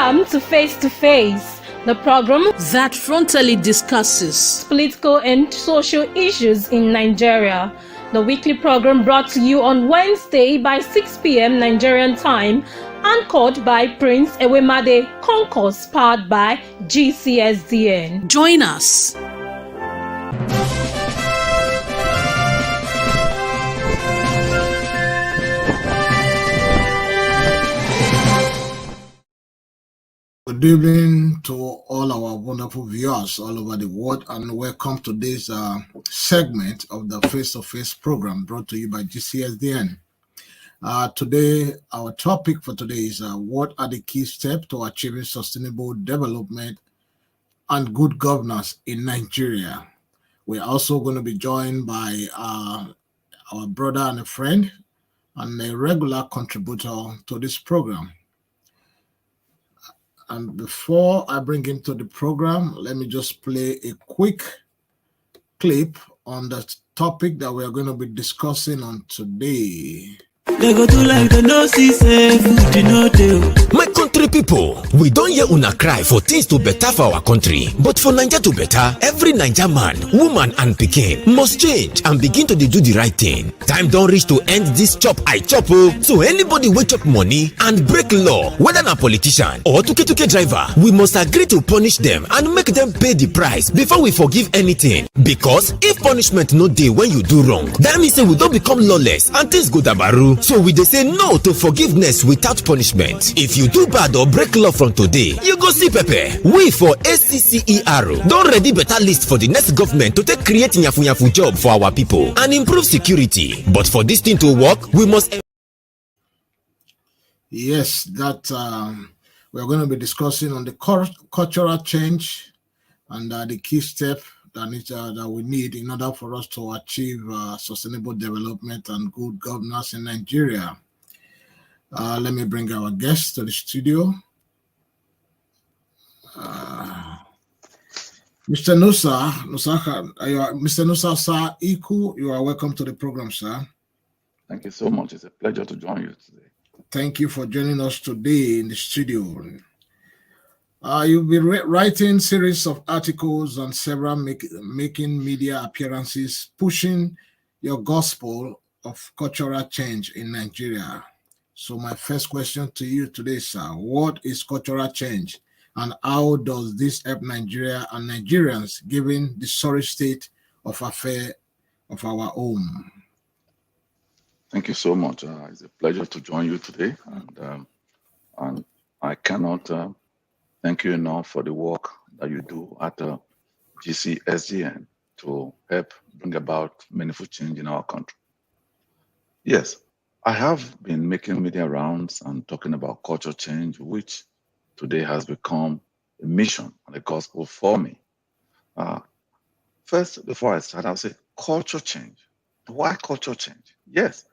Welcome to Face, the program that frontally discusses political and social issues in Nigeria. The weekly program brought to you on Wednesday by 6 p.m. Nigerian time, anchored by Prince Ewemade Concourse, powered by GCSDN. Join us. Good evening to all our wonderful viewers all over the world, and welcome to this segment of the Face-to-Face program brought to you by GCSDN. Today, our topic for today is what are the key steps to achieving sustainable development and good governance in Nigeria? We're also going to be joined by our brother and a friend and a regular contributor to this program. And before I bring him to the program, let me just play a quick clip on the topic that we are going to be discussing on today. They go do like they no see say food you no dey. My country people, we don hear una cry for things to better for our country. But for Naija to better, every Naija man, woman and pikin must change and begin to do the right thing. Time don reach to end this chop I chop o. So anybody wey chop money and break law, whether na politician or tuke driver, we must agree to punish them and make them pay the price before we forgive anything. Because if punishment no dey when you do wrong, that means say we don become lawless and things go dabaru. So we dey say no to forgiveness without punishment. If you do bad or break law from today, you go see pepper. We for ACCER don ready better list for the next government to take create nyafu job for our people and improve security. But for this thing to work, we must... Yes, that we're going to be discussing on the cultural change and the key step that we need in order for us to achieve sustainable development and good governance in Nigeria. Let me bring our guests to the studio. Mr. Mr. Nusa Sir Iku, you are welcome to the program, sir. Thank you so much. It's a pleasure to join you today. Thank you for joining us today in the studio. You'll be writing series of articles and several making media appearances, pushing your gospel of cultural change in Nigeria. So my first question to you today, sir, what is cultural change and how does this help Nigeria and Nigerians given the sorry state of affair of our own? Thank you so much. It's a pleasure to join you today, and I cannot thank you enough for the work that you do at GCSDN to help bring about meaningful change in our country. Yes, I have been making media rounds and talking about culture change, which today has become a mission and a gospel for me. First, before I start, I'll say culture change. Why culture change? Yes,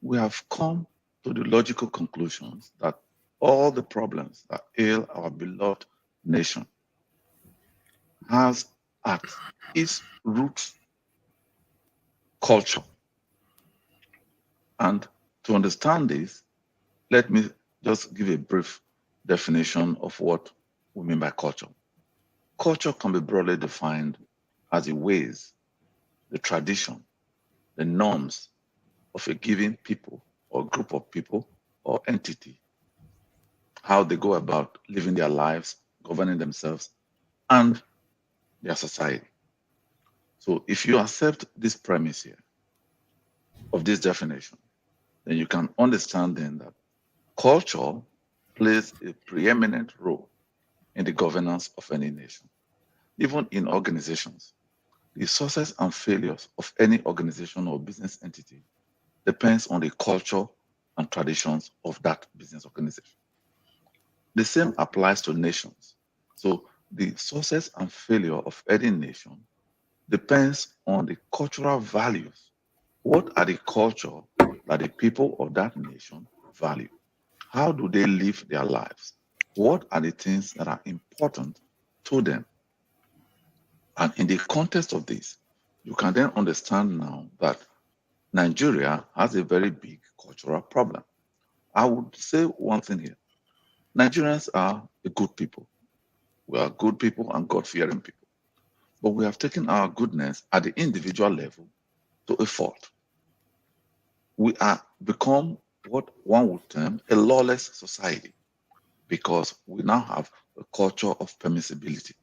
we have come to the logical conclusions that all the problems that ail our beloved nation has at its root culture. And to understand this, let me just give a brief definition of what we mean by culture. Culture can be broadly defined as the ways, the tradition, the norms of a given people or group of people or entity, how they go about living their lives, governing themselves, and their society. So if you accept this premise here of this definition, then you can understand then that culture plays a preeminent role in the governance of any nation. Even in organizations, the success and failures of any organization or business entity depends on the culture and traditions of that business organization. The same applies to nations. So the success and failure of any nation depends on the cultural values. What are the culture that the people of that nation value? How do they live their lives? What are the things that are important to them? And in the context of this, you can then understand now that Nigeria has a very big cultural problem. I would say one thing here. Nigerians are a good people. We are good people and God-fearing people. But we have taken our goodness at the individual level to a fault. We are become what one would term a lawless society because we now have a culture of permissibility.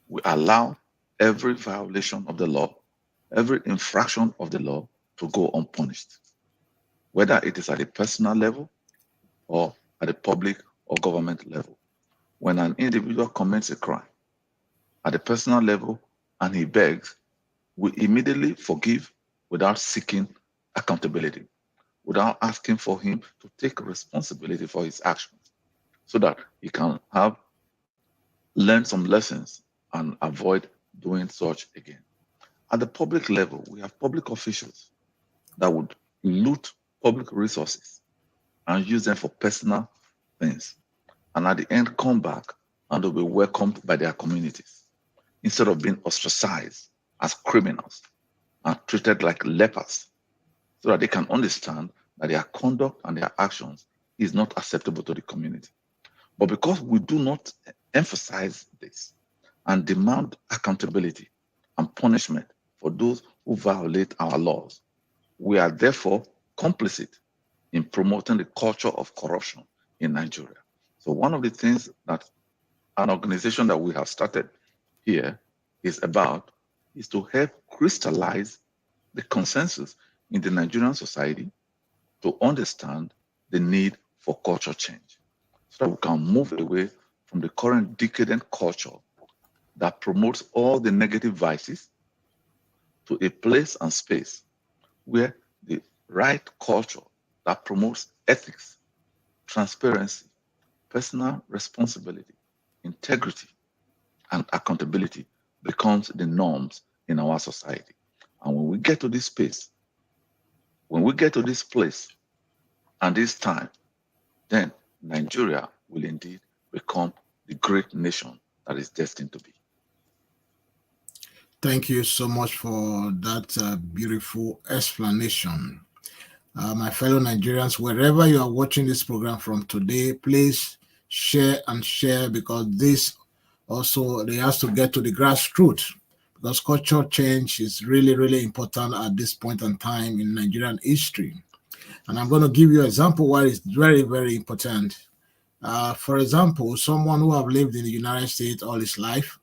We allow every violation of the law, every infraction of the law to go unpunished, whether it is at a personal level or at a public or government level. When an individual commits a crime at a personal level and he begs, we immediately forgive without seeking accountability, without asking for him to take responsibility for his actions so that he can learn some lessons and avoid doing such again. At the public level, we have public officials that would loot public resources and use them for personal things, and at the end come back and they'll be welcomed by their communities instead of being ostracized as criminals and treated like lepers, so that they can understand that their conduct and their actions is not acceptable to the community. But because we do not emphasize this and demand accountability and punishment for those who violate our laws, we are therefore complicit in promoting the culture of corruption in Nigeria. So one of the things that an organization that we have started here is about is to help crystallize the consensus in the Nigerian society to understand the need for culture change, so that we can move away from the current decadent culture that promotes all the negative vices to a place and space where the right culture that promotes ethics, transparency, personal responsibility, integrity, and accountability becomes the norms in our society. And when we get to this space, when we get to this place and this time, then Nigeria will indeed become the great nation that is destined to be. Thank you so much for that beautiful explanation. My fellow Nigerians, wherever you are watching this program from today, please share and share, because this also, they has to get to the grassroots, because cultural change is really, really important at this point in time in Nigerian history. And I'm going to give you an example why it's very, very important. For example, someone who have lived in the United States all his life,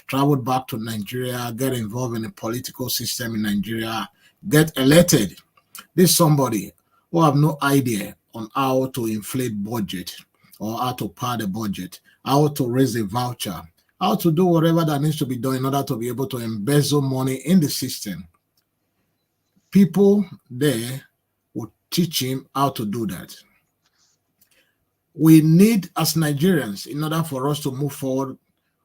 traveled back to Nigeria, get involved in the political system in Nigeria, get elected. This is somebody who have no idea on how to inflate budget or how to pad the budget, how to raise the voucher, how to do whatever that needs to be done in order to be able to embezzle money in the system. People there will teach him how to do that. We need, as Nigerians, in order for us to move forward,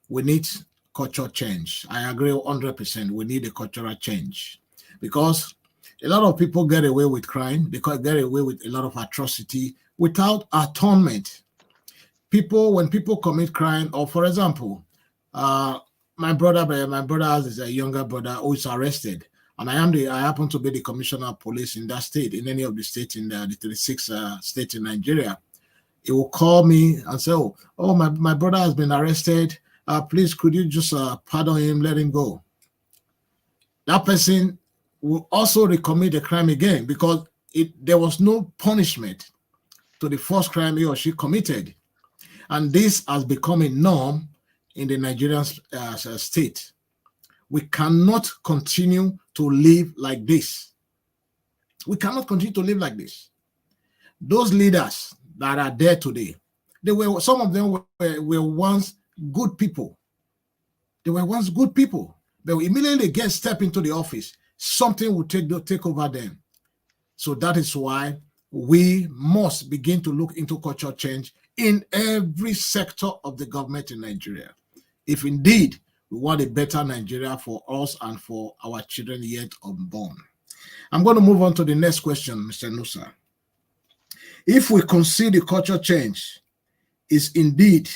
we need cultural change. I agree 100%. We need a cultural change, because a lot of people get away with crime. They get away with a lot of atrocity without atonement. When people commit crime, or for example, my brother has a younger brother who is arrested, and I happen to be the commissioner of police in that state, in any of the states in the 36 states in Nigeria. He will call me and say, oh, my brother has been arrested. Please, could you just pardon him, let him go? That person will also recommit the crime again, because there was no punishment to the first crime he or she committed. And this has become a norm in the Nigerian state. We cannot continue to live like this. We cannot continue to live like this. Those leaders that are there today, some of them were once good people. They were once good people, but immediately they step into the office, something will take over them. So that is why we must begin to look into cultural change in every sector of the government in Nigeria, if indeed we want a better Nigeria for us and for our children yet unborn. I'm going to move on to the next question, Mr. Nusa. If we consider cultural change is indeed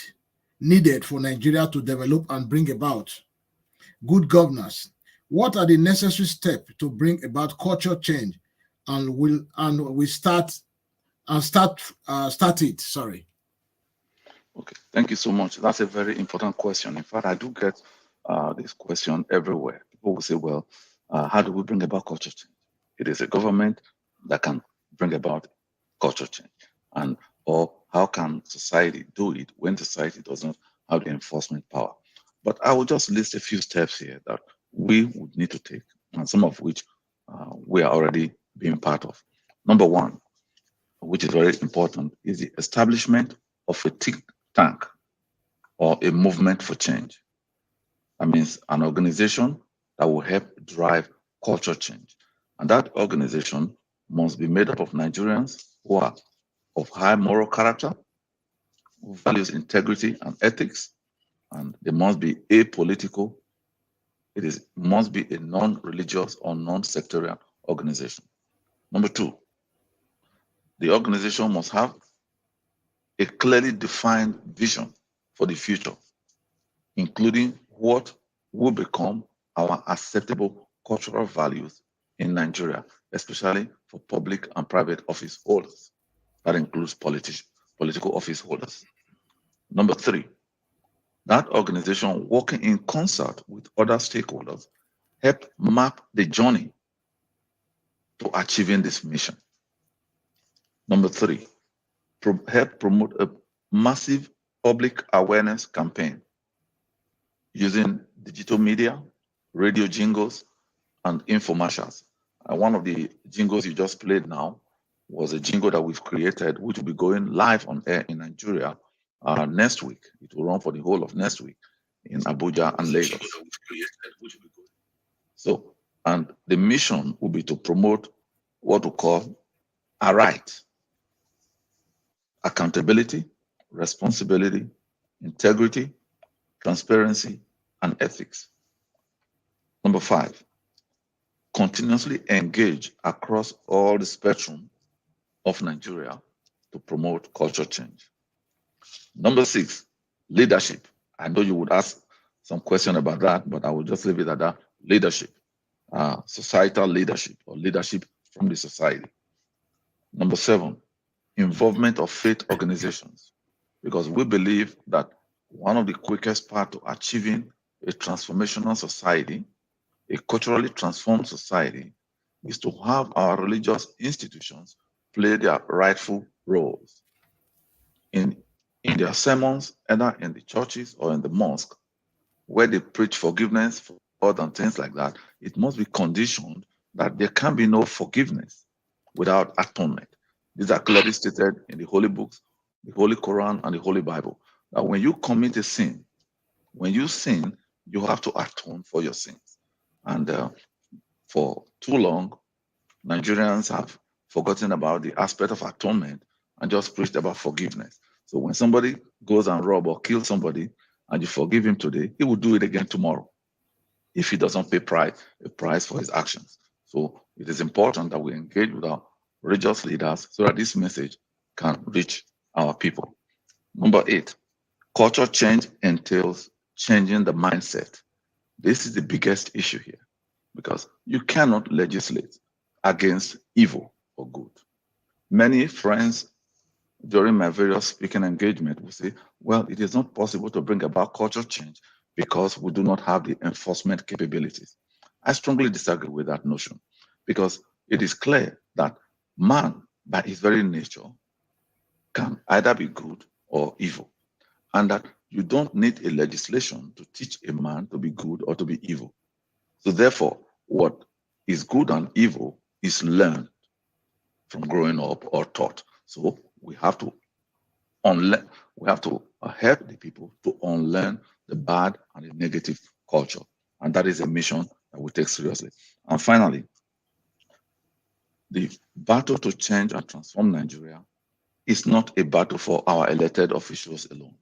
needed for Nigeria to develop and bring about good governance, what are the necessary steps to bring about cultural change, and we start it? Sorry. Okay, thank you so much. That's a very important question. In fact, I do get this question everywhere. People will say, well, how do we bring about culture change? It is a government that can bring about culture change. And or how can society do it when society doesn't have the enforcement power? But I will just list a few steps here that we would need to take, and some of which we are already being part of. Number one, which is very important, is the establishment of a think tank or a movement for change. That means an organization that will help drive culture change. And that organization must be made up of Nigerians who are of high moral character, who values integrity and ethics, and they must be apolitical. It must be a non-religious or non-sectarian organization. Number two, the organization must have a clearly defined vision for the future, including what will become our acceptable cultural values in Nigeria, especially for public and private office holders. That includes political office holders. Number three, that organization working in concert with other stakeholders help map the journey to achieving this mission. Number three, help promote a massive public awareness campaign using digital media, radio jingles, and infomercials. One of the jingles you just played now was a jingle that we've created, which will be going live on air in Nigeria next week. It will run for the whole of next week in Abuja and Lagos. So, and the mission will be to promote what we call a right, accountability, responsibility, integrity, transparency, and ethics. Number five, continuously engage across all the spectrum of Nigeria to promote culture change. Number six, leadership. I know you would ask some question about that, but I will just leave it at that. Leadership, societal leadership or leadership from the society. Number seven, involvement of faith organizations, because we believe that one of the quickest paths to achieving a transformational society, a culturally transformed society, is to have our religious institutions play their rightful roles. In their sermons, either in the churches or in the mosque, where they preach forgiveness for God and things like that, it must be conditioned that there can be no forgiveness without atonement. These are clearly stated in the holy books, the Holy Quran, and the Holy Bible. That when you commit a sin, when you sin, you have to atone for your sins. And for too long, Nigerians have forgotten about the aspect of atonement and just preached about forgiveness. So when somebody goes and rob or kill somebody and you forgive him today, he will do it again tomorrow if he doesn't pay a price for his actions. So it is important that we engage with our religious leaders so that this message can reach our people. Number 8, culture change entails changing the mindset. This is the biggest issue here, because you cannot legislate against evil or good. Many friends during my various speaking engagement will say, well, it is not possible to bring about culture change because we do not have the enforcement capabilities. I strongly disagree with that notion, because it is clear that man, by his very nature, can either be good or evil, and that you don't need a legislation to teach a man to be good or to be evil. So therefore, what is good and evil is learned from growing up or taught. So we have to unlearn, we have to help the people to unlearn the bad and the negative culture. And that is a mission that we take seriously. And finally, the battle to change and transform Nigeria is not a battle for our elected officials alone.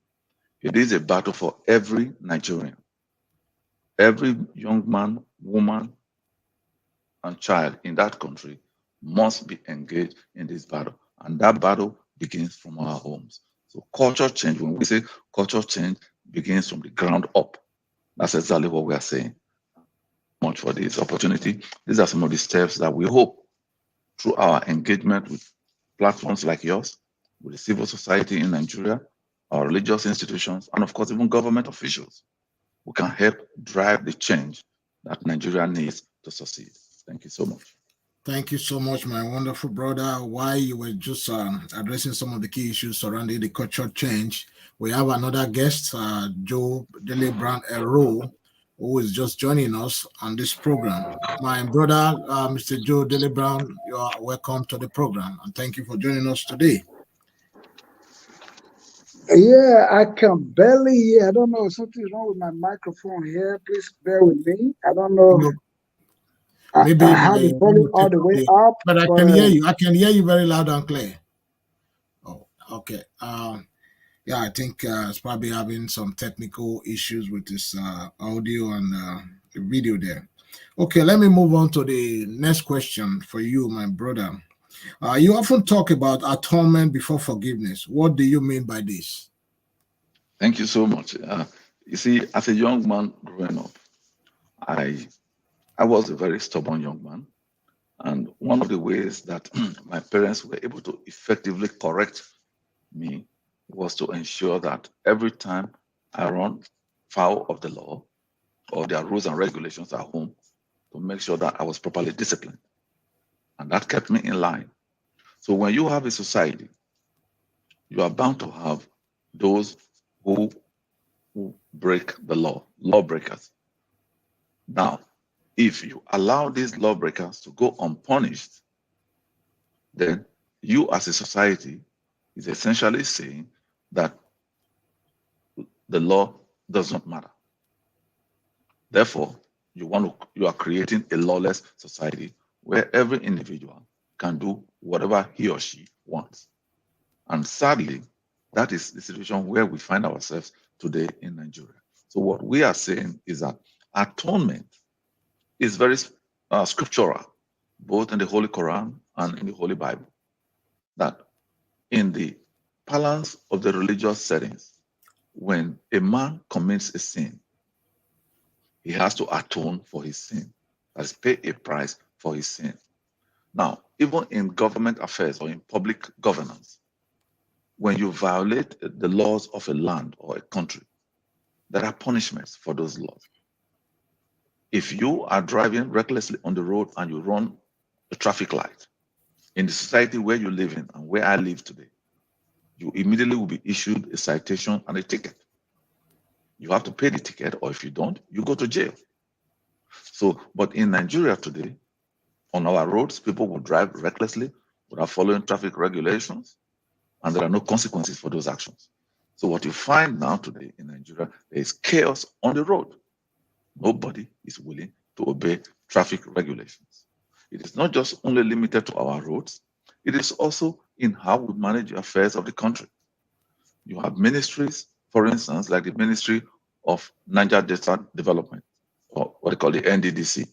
It is a battle for every Nigerian. Every young man, woman, and child in that country must be engaged in this battle. And that battle begins from our homes. So culture change, when we say culture change, begins from the ground up. That's exactly what we are saying. Much for this opportunity. These are some of the steps that we hope through our engagement with platforms like yours, with the civil society in Nigeria, our religious institutions, and of course, even government officials who can help drive the change that Nigeria needs to succeed. Thank you so much. Thank you so much, my wonderful brother. While you were just addressing some of the key issues surrounding the cultural change, we have another guest, Joe Dele Brown Ero, who is just joining us on this program. My brother, Mr. Joe Dele Brown, you are welcome to the program, and thank you for joining us today. Yeah, I can barely hear. I don't know. Something's wrong with my microphone here. Please bear with me. I don't know. Maybe I have the volume all the way up. But I can hear you. I can hear you very loud and clear. Oh, okay. Yeah, I think it's probably having some technical issues with this audio and the video there. Okay, let me move on to the next question for you, my brother. You often talk about atonement before forgiveness. What do you mean by this? Thank you so much. You see, as a young man growing up, I was a very stubborn young man. And one of the ways that my parents were able to effectively correct me was to ensure that every time I run foul of the law or their rules and regulations at home, to make sure that I was properly disciplined. And that kept me in line. So when you have a society, you are bound to have those who break the law, lawbreakers. Now, if you allow these lawbreakers to go unpunished, then you as a society is essentially saying that the law does not matter. Therefore, you are creating a lawless society where every individual can do whatever he or she wants. And sadly, that is the situation where we find ourselves today in Nigeria. So what we are saying is that atonement is very scriptural, both in the Holy Quran and in the Holy Bible, that in the balance of the religious settings, when a man commits a sin, he has to atone for his sin, that is, pay a price for his sin. Now, even in government affairs or in public governance, when you violate the laws of a land or a country, there are punishments for those laws. If you are driving recklessly on the road and you run a traffic light in the society where you live in and where I live today, you immediately will be issued a citation and a ticket. You have to pay the ticket, or if you don't, you go to jail. So, but in Nigeria today, on our roads, people will drive recklessly without following traffic regulations, and there are no consequences for those actions. So what you find now today in Nigeria, there is chaos on the road. Nobody is willing to obey traffic regulations. It is not just only limited to our roads, it is also in how we manage the affairs of the country. You have ministries, for instance, like the Ministry of Niger Delta Development, or what they call the NDDC.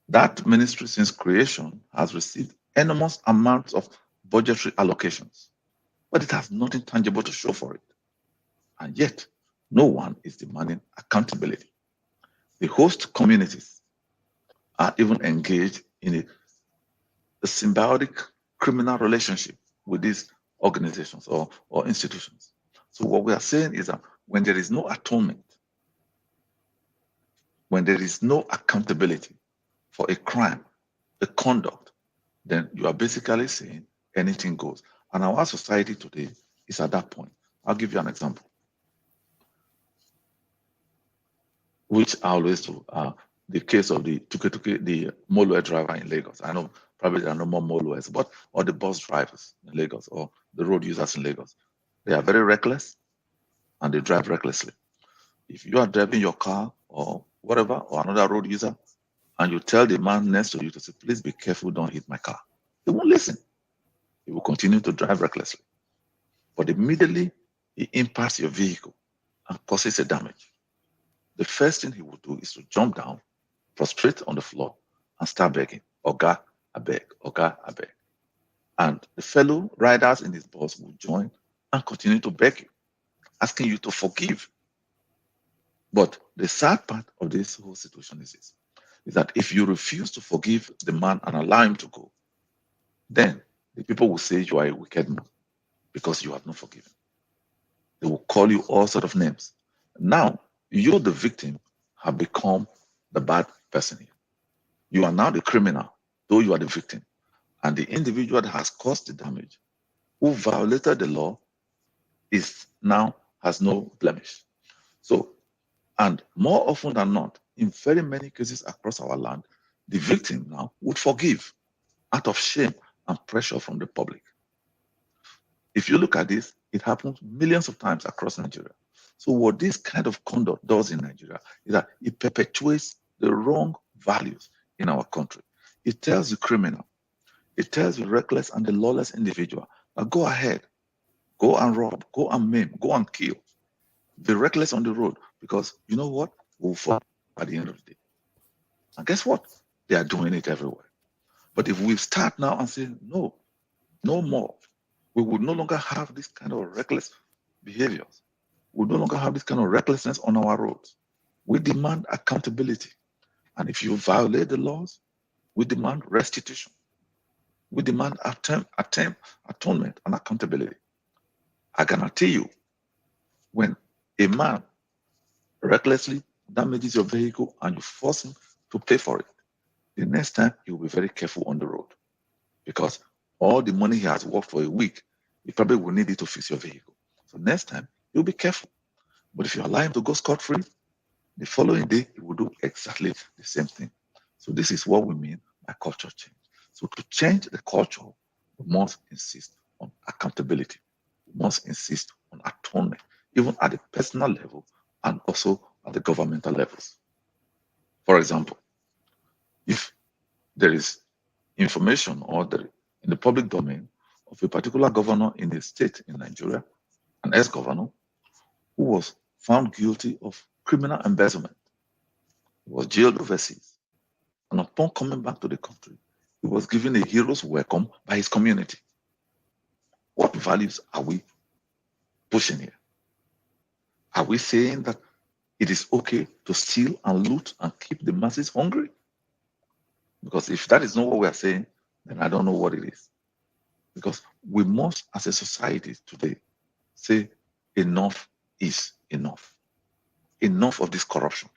That ministry, since creation, has received enormous amounts of budgetary allocations, but it has nothing tangible to show for it. And yet, no one is demanding accountability. The host communities are even engaged in a symbiotic criminal relationship with these organizations or institutions. So what we are saying is that when there is no atonement, when there is no accountability for a crime, a conduct, then you are basically saying anything goes. And our society today is at that point. I'll give you an example, which I always do. The case of the Tuke, the Molue driver in Lagos. I know probably there are no more Molues, but or the bus drivers in Lagos or the road users in Lagos. They are very reckless and they drive recklessly. If you are driving your car or whatever, or another road user, and you tell the man next to you to say, please be careful, don't hit my car, he won't listen. He will continue to drive recklessly. But immediately he impacts your vehicle and causes a damage, the first thing he will do is to jump down, prostrate on the floor, and start begging, Oga, I beg, Oga, I beg. And the fellow riders in his bus will join and continue to beg you, asking you to forgive. But the sad part of this whole situation is this, is that if you refuse to forgive the man and allow him to go, then the people will say you are a wicked man. because you have not forgiven. They will call you all sort of names. Now, you, the victim, have become the bad person here. You are now the criminal, though you are the victim. And the individual that has caused the damage, who violated the law, is now has no blemish. So, and more often than not, in very many cases across our land, the victim now would forgive out of shame and pressure from the public. If you look at this, it happens millions of times across Nigeria. So what this kind of conduct does in Nigeria is that it perpetuates the wrong values in our country. It tells the criminal, it tells the reckless and the lawless individual that go ahead, go and rob, go and maim, go and kill. Be reckless on the road, because you know what? We'll fall at the end of the day. And guess what? They are doing it everywhere. But if we start now and say, no, no more, we would no longer have this kind of reckless behaviors. We no longer have this kind of recklessness on our roads. We demand accountability. And if you violate the laws, we demand restitution. We demand atonement and accountability. I guarantee you, when a man recklessly damages your vehicle and you force him to pay for it, the next time he will be very careful on the road, because all the money he has worked for a week, he probably will need it to fix your vehicle. So next time, you'll be careful. But if you allow him to go scot-free, the following day, he will do exactly the same thing. So this is what we mean by culture change. So to change the culture, we must insist on accountability. We must insist on atonement, even at the personal level and also at the governmental levels. For example, if there is information or in the public domain of a particular governor in a state in Nigeria, an ex-governor, who was found guilty of criminal embezzlement, he was jailed overseas, and upon coming back to the country, he was given a hero's welcome by his community. What values are we pushing here? Are we saying that it is okay to steal and loot and keep the masses hungry? Because if that is not what we are saying, then I don't know what it is. Because we must, as a society today, say enough is enough. Enough of this corruption.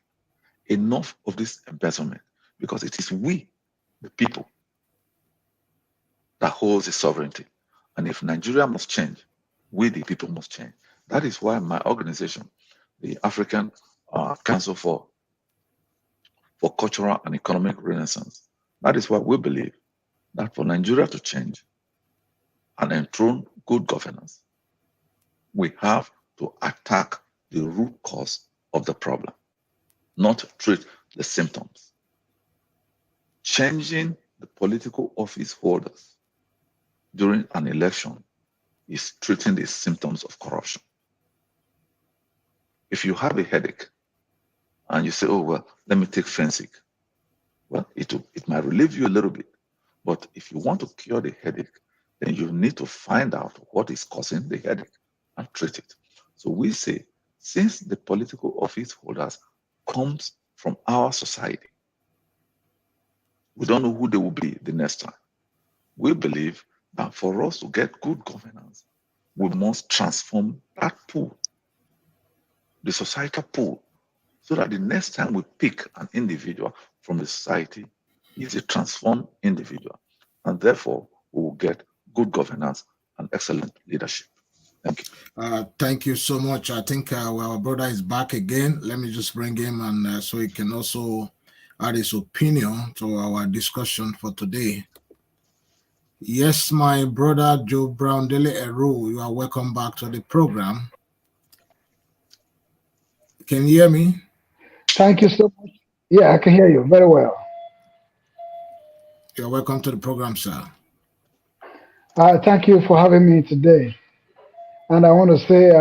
Enough of this embezzlement. Because it is we, the people, that holds the sovereignty. And if Nigeria must change, we, the people, must change. That is why my organization, the African Council for Cultural and Economic Renaissance, that is why we believe that for Nigeria to change and enthrone good governance, we have to attack the root cause of the problem, not treat the symptoms. Changing the political office holders during an election is treating the symptoms of corruption. If you have a headache and you say, oh, well, let me take Fensic, well, it might relieve you a little bit. But if you want to cure the headache, then you need to find out what is causing the headache and treat it. So we say, since the political office holders comes from our society, we don't know who they will be the next time. We believe that for us to get good governance, we must transform that pool, the societal pool, so that the next time we pick an individual from the society, he's a transformed individual. And therefore, we will get good governance and excellent leadership. Thank you. Thank you so much. I think our brother is back again. Let me just bring him, and so he can also add his opinion to our discussion for today. Yes, my brother Joe Brown Dele Eru, you are welcome back to the program. Can you hear me? Thank you so much. Yeah, I can hear you very well. You're welcome to the program, sir. Thank you for having me today. And I want to say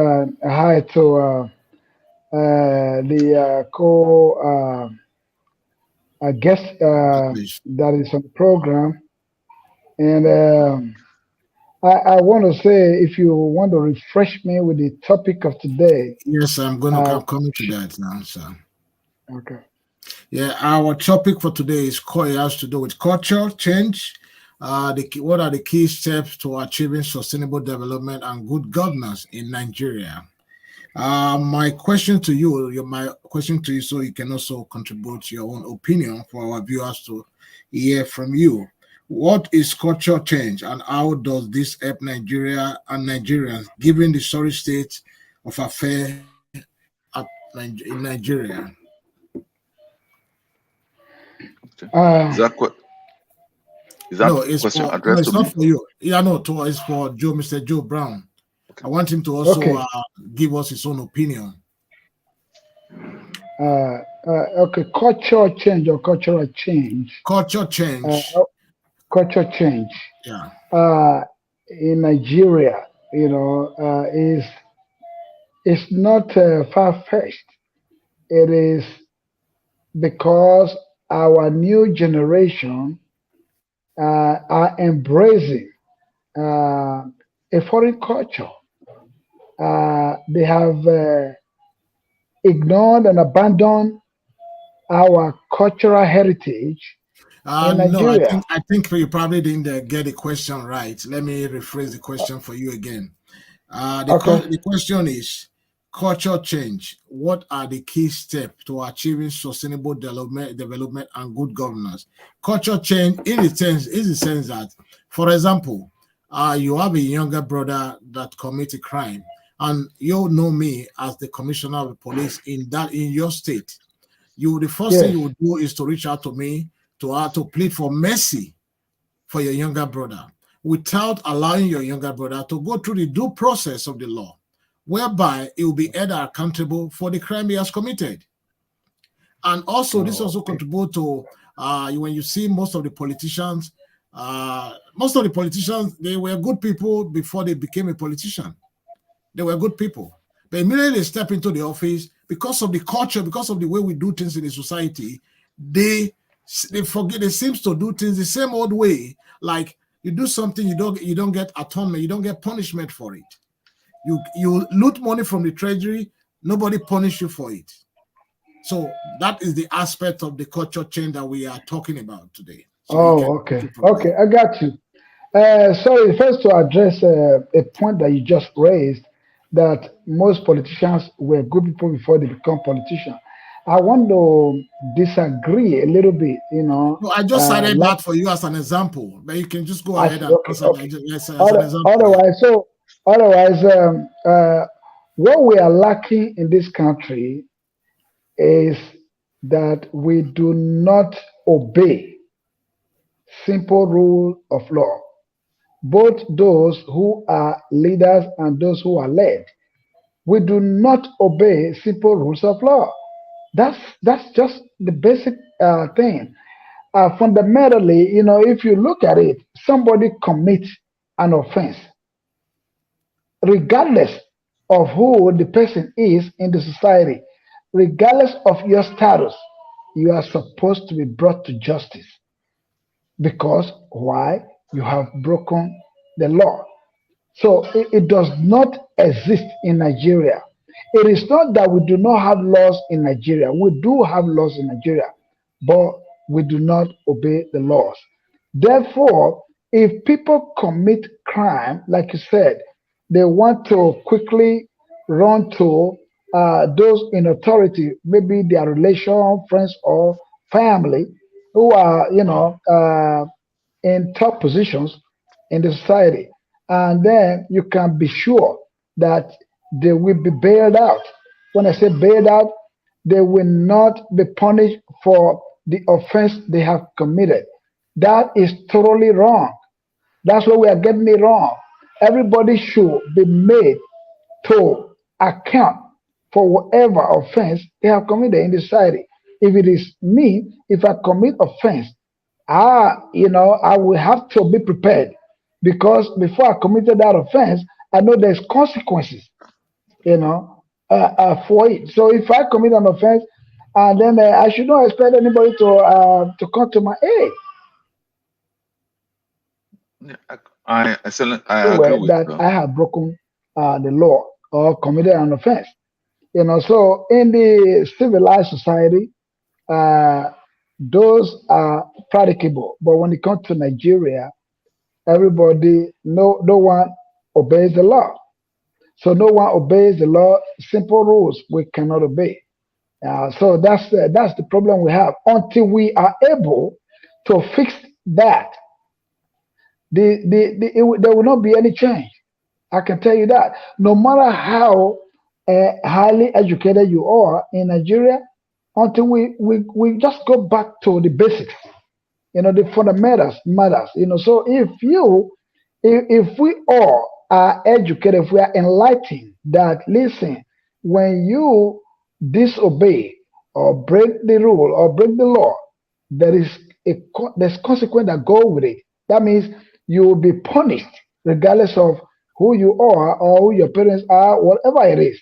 hi to the guest that is on the program. And I want to say, if you want to refresh me with the topic of today. Yes, I'm going to come to that now, sir. Okay. Yeah, our topic for today has to do with culture change what are the key steps to achieving sustainable development and good governance in Nigeria? My question to you, so you can also contribute your own opinion for our viewers to hear from you. What is culture change, and how does this help Nigeria and Nigerians, given the sorry state of affairs in Nigeria? Is that question addressed to me? Not for you. Yeah, no, it's for Joe, Mr. Joe Brown. I want him to also give us his own opinion. Okay, culture change or cultural change. Culture change. Culture change. Yeah. In Nigeria, is not far-fetched. It is because our new generation are embracing a foreign culture. They have ignored and abandoned our cultural heritage in Nigeria. No, I think you probably didn't get the question right. Let me rephrase the question for you again. The question is, culture change. What are the key steps to achieving sustainable development and good governance? Culture change is the sense that, for example, you have a younger brother that commits a crime, and you know me as the commissioner of the police in your state. The first thing you would do is to reach out to me to plead for mercy for your younger brother, without allowing your younger brother to go through the due process of the law, whereby he will be held accountable for the crime he has committed. And also, this also contributes to when you see most of the politicians, they were good people before they became a politician. They were good people. But immediately they step into the office, because of the culture, because of the way we do things in the society, they forget. They seem to do things the same old way. Like, you do something, you don't get atonement, you don't get punishment for it. You loot money from the treasury, nobody punish you for it. So that is the aspect of the culture change that we are talking about today. So okay, I got you. Sorry, first to address a point that you just raised, that most politicians were good people before they become politicians. I want to disagree a little bit, No, I just cited that for you as an example, but you can just go ahead and answer that as an example. Otherwise, what we are lacking in this country is that we do not obey simple rule of law. Both those who are leaders and those who are led, we do not obey simple rules of law. That's just the basic thing. Fundamentally, if you look at it, somebody commits an offense, regardless of who the person is in the society, regardless of your status, you are supposed to be brought to justice. Because why? You have broken the law. So it does not exist in Nigeria. It is not that we do not have laws in Nigeria. We do have laws in Nigeria, but we do not obey the laws. Therefore, if people commit crime, like you said, they want to quickly run to those in authority, maybe their relation, friends, or family, who are, in top positions in the society. And then you can be sure that they will be bailed out. When I say bailed out, they will not be punished for the offense they have committed. That is totally wrong. That's where we are getting it wrong. Everybody should be made to account for whatever offense they have committed in the society. If it is me, if I commit offense, I will have to be prepared, because before I committed that offense, I know there's consequences, for it. So if I commit an offense, and then I should not expect anybody to come to my aid. Yeah, I agree with that. I have broken the law or committed an offense. So in the civilized society, those are practicable. But when it comes to Nigeria, everybody, no one obeys the law. So no one obeys the law. Simple rules we cannot obey. So that's the problem we have. Until we are able to fix that, there will not be any change. I can tell you that. No matter how highly educated you are in Nigeria, until we just go back to the basics, the fundamentals matters. So if we all are educated, if we are enlightened, that listen, when you disobey or break the rule or break the law, there's consequence that go with it. That means you will be punished regardless of who you are or who your parents are, whatever it is.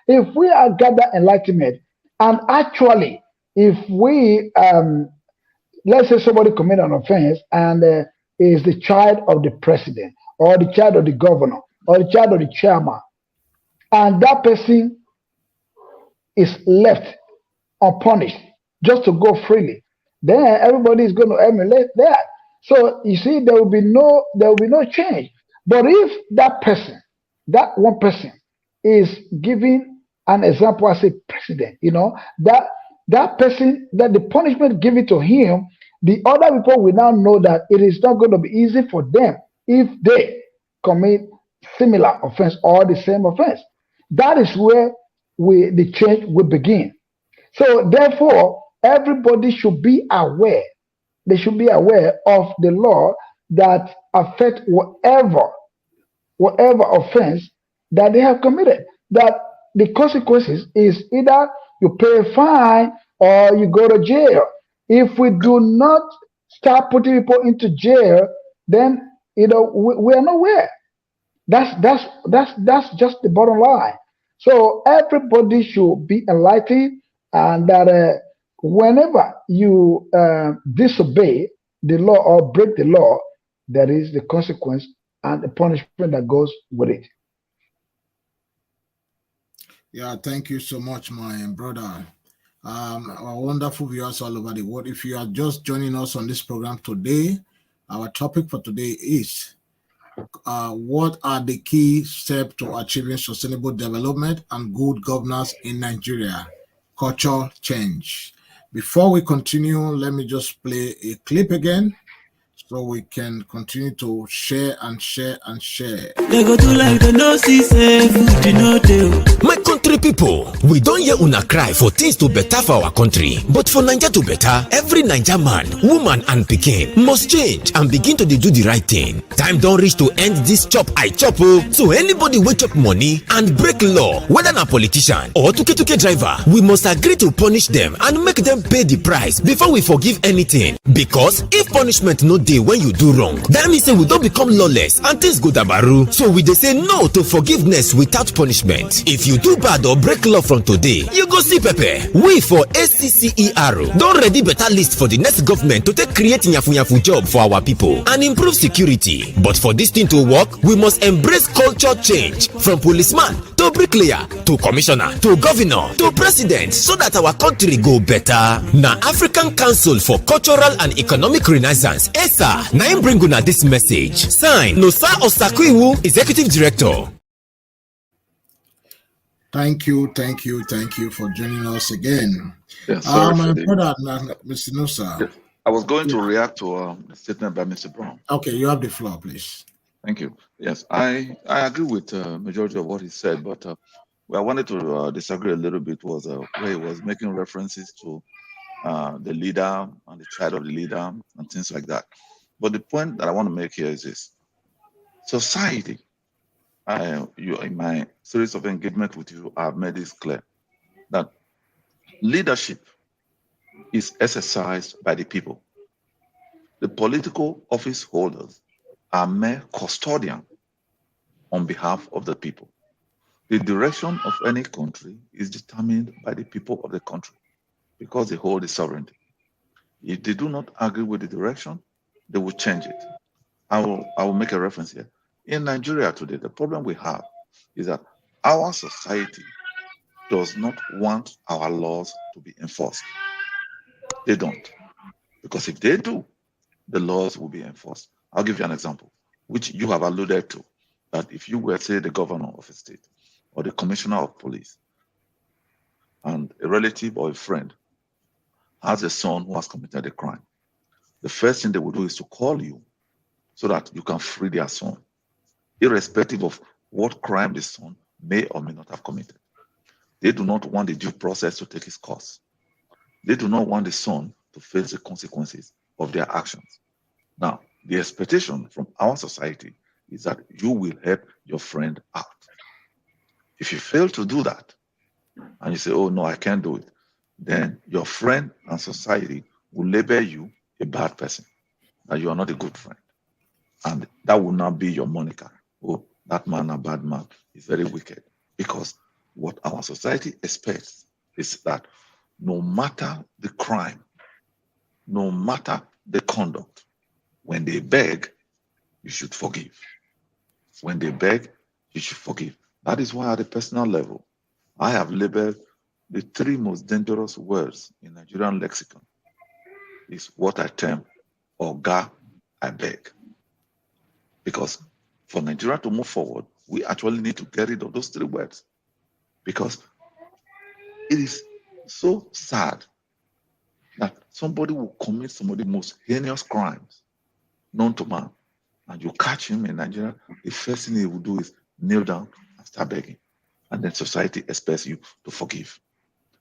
If we are gather enlightenment, and actually, if we let's say somebody commit an offense and is the child of the president or the child of the governor or the child of the chairman, and that person is left unpunished just to go freely, then everybody is going to emulate that. So you see, there will be no change. But if that one person is giving an example as a president, that person, that the punishment given to him, the other people will now know that it is not going to be easy for them if they commit similar offense or the same offense. That is where the change will begin. So therefore, everybody should be aware. They should be aware of the law that affect whatever offense that they have committed. That the consequences is either you pay a fine or you go to jail. If we do not start putting people into jail, then we are nowhere. That's just the bottom line. So everybody should be enlightened, and that whenever you disobey the law or break the law, there is the consequence and the punishment that goes with it. Yeah, thank you so much, my brother. Our wonderful viewers all over the world. If you are just joining us on this program today, our topic for today is what are the key steps to achieving sustainable development and good governance in Nigeria? Culture change. Before we continue, let me just play a clip again so we can continue to share and share and share. They go do like they no see say food no dey. My country people, we don hear una cry for things to better for our country. But for Naija to better, every Naija man, woman and pikin must change and begin to do the right thing. Time don reach to end this chop I chop o. So anybody wey chop money and break law, whether na politician or tuke driver, we must agree to punish them and make them pay the price before we forgive anything. Because if punishment no dey when you do wrong, that means say we don't become lawless and things go dabaru. So we dey say no to forgiveness without punishment. If you do bad or break law from today, you go see pepper. We for ACCER don ready better list for the next government to take create nyafu job for our people and improve security. But for this thing to work, we must embrace culture change from policeman to bricklayer to commissioner to governor to president, so that our country go better. Na African Council for Cultural and Economic Renaissance ESA na im bring una this message. Sign Nosa Osaku-Iwu, Executive Director. Thank you for joining us again. Yeah, sorry my for the- brother, Mr. Nosa. Yeah. I was going to react to a statement by Mr. Brown. Okay, you have the floor, please. Thank you. Yes, I agree with majority of what he said, but where I wanted to disagree a little bit was where he was making references to the leader and the child of the leader and things like that. But the point that I want to make here is this: society. In my series of engagement with you, I've made this clear that leadership is exercised by the people. The political office holders are mere custodian on behalf of the people. The direction of any country is determined by the people of the country because they hold the sovereignty. If they do not agree with the direction, they will change it. I will make a reference here. In Nigeria today, the problem we have is that our society does not want our laws to be enforced. They don't. Because if they do, the laws will be enforced. I'll give you an example, which you have alluded to, that if you were, say, the governor of a state or the commissioner of police, and a relative or a friend has a son who has committed a crime, the first thing they will do is to call you so that you can free their son, irrespective of what crime the son may or may not have committed. They do not want the due process to take its course. They do not want the son to face the consequences of their actions. Now, the expectation from our society is that you will help your friend out. If you fail to do that, and you say, oh no, I can't do it, then your friend and society will label you a bad person, that you are not a good friend. And that will not be your moniker. Oh, that man, a bad man, is very wicked. Because what our society expects is that no matter the crime, no matter the conduct, when they beg, you should forgive. When they beg, you should forgive. That is why at the personal level, I have labeled the 3 most dangerous words in Nigerian lexicon is what I term Oga, I beg. Because for Nigeria to move forward, we actually need to get rid of those 3 words. Because it is so sad that somebody will commit some of the most heinous crimes known to man, and you catch him in Nigeria, the first thing he will do is kneel down and start begging. And then society expects you to forgive.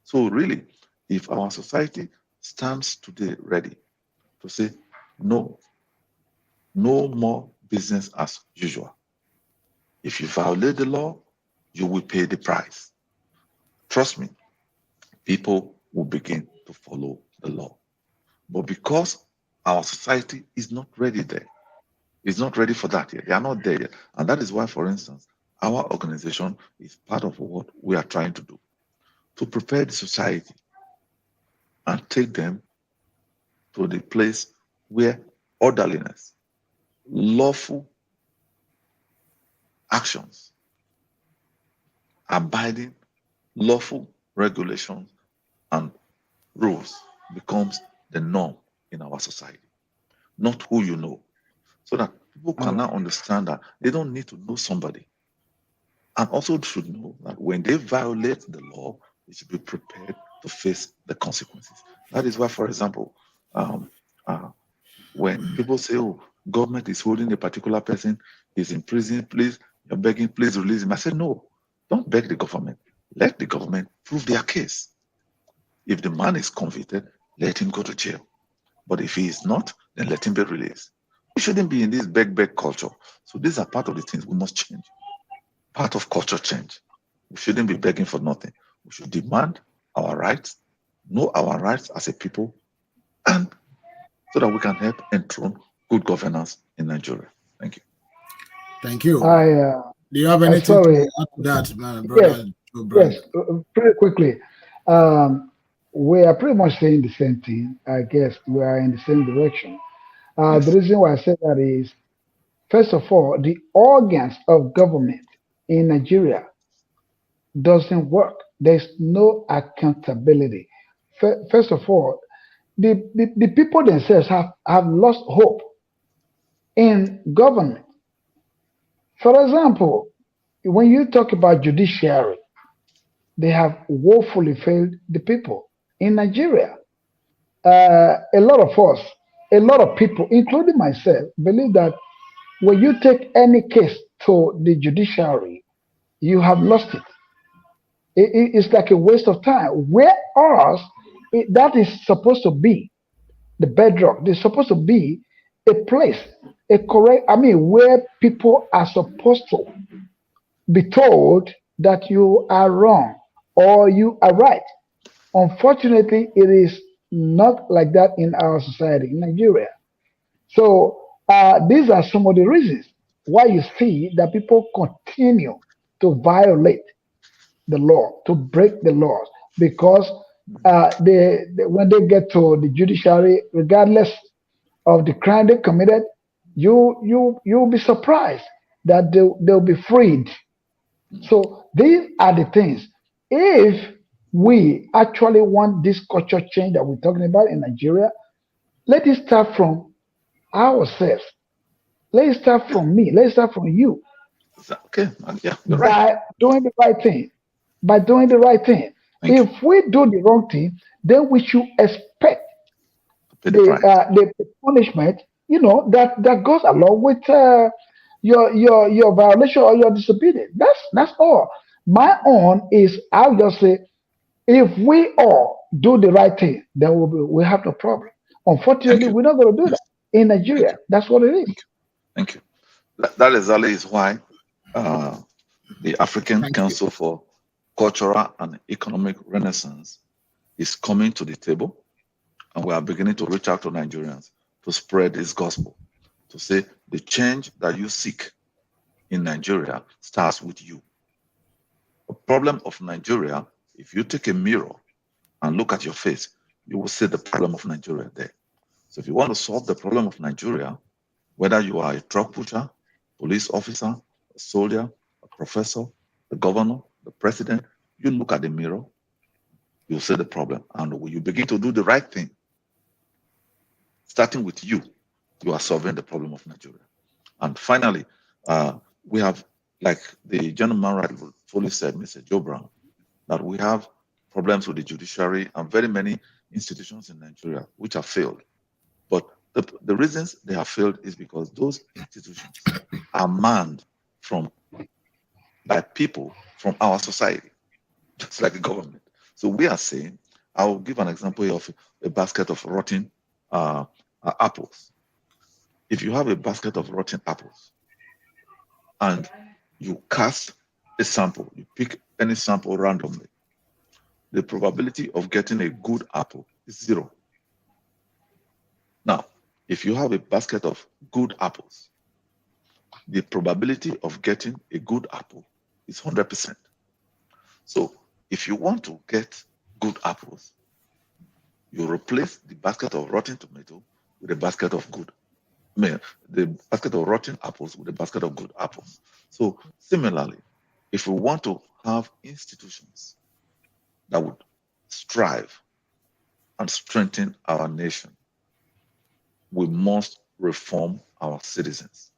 So really, if our society stands today ready to say, no more business as usual. If you violate the law, you will pay the price. Trust me, people will begin to follow the law. But because our society is not ready there, it's not ready for that yet. They are not there yet. And that is why, for instance, our organization is part of what we are trying to do, to prepare the society and take them to the place where orderliness, lawful actions, abiding lawful regulations and rules becomes the norm in our society, not who you know. So that people can now understand that they don't need to know somebody. And also should know that when they violate the law, they should be prepared to face the consequences. That is why, for example, when people say, oh, government is holding a particular person, he's in prison, please, you're begging, please release him. I said, no, don't beg the government. Let the government prove their case. If the man is convicted, let him go to jail. But if he is not, then let him be released. We shouldn't be in this beg culture. So these are part of the things we must change. Part of culture change. We shouldn't be begging for nothing. We should demand our rights, know our rights as a people, and so that we can help enthrone good governance in Nigeria. Thank you. Thank you. Do you have anything to add to that, my brother? Yes, pretty quickly. We are pretty much saying the same thing. I guess we are in the same direction. Yes. The reason why I say that is, first of all, the organs of government in Nigeria doesn't work. There's no accountability. First of all, the people themselves have lost hope in government. For example, when you talk about judiciary, they have woefully failed the people in Nigeria. A lot of us, a lot of people, including myself, believe that when you take any case to the judiciary, you have lost it. It's like a waste of time. Whereas that is supposed to be the bedrock. There's supposed to be a place, where people are supposed to be told that you are wrong or you are right. Unfortunately, it is not like that in our society in Nigeria. So these are some of the reasons why you see that people continue to violate the law, to break the laws, because when they get to the judiciary, regardless of the crime they committed, you'll be surprised that they'll be freed. So these are the things. If we actually want this culture change that we're talking about in Nigeria, let it start from ourselves. Let's start from me. Let's start from you. Okay, yeah, you're right. By doing the right thing. By doing the right thing. Thank you. If we do the wrong thing, then we should expect Pay the price. the punishment, that goes along with your violation or your disobedience. That's all. My own is, I'll just say, if we all do the right thing, then we have no problem. Thank Unfortunately, you. we're not going to do Yes, that in thank Nigeria. you. That's what it is. Thank you. That exactly is why the African Thank you. Council for Cultural and Economic Renaissance is coming to the table, and we are beginning to reach out to Nigerians to spread this gospel, to say the change that you seek in Nigeria starts with you. The problem of Nigeria, if you take a mirror and look at your face, you will see the problem of Nigeria there. So if you want to solve the problem of Nigeria, whether you are a truck pusher, police officer, a soldier, a professor, the governor, the president, you look at the mirror, you'll see the problem. And when you begin to do the right thing, starting with you are solving the problem of Nigeria. And finally, we have, like the gentleman rightfully said, Mr. Joe Brown, that we have problems with the judiciary and very many institutions in Nigeria which have failed. But the reasons they have failed is because those institutions are manned by people from our society, just like the government. So we are saying, I will give an example of a basket of rotten apples. If you have a basket of rotten apples and you cast a sample, you pick any sample randomly, the probability of getting a good apple is 0. Now, if you have a basket of good apples, the probability of getting a good apple is 100%. So if you want to get good apples, you replace the basket of rotten tomato with a basket of the basket of rotten apples with a basket of good apples. So similarly, if we want to have institutions that would strive and strengthen our nation, we must reform our citizens,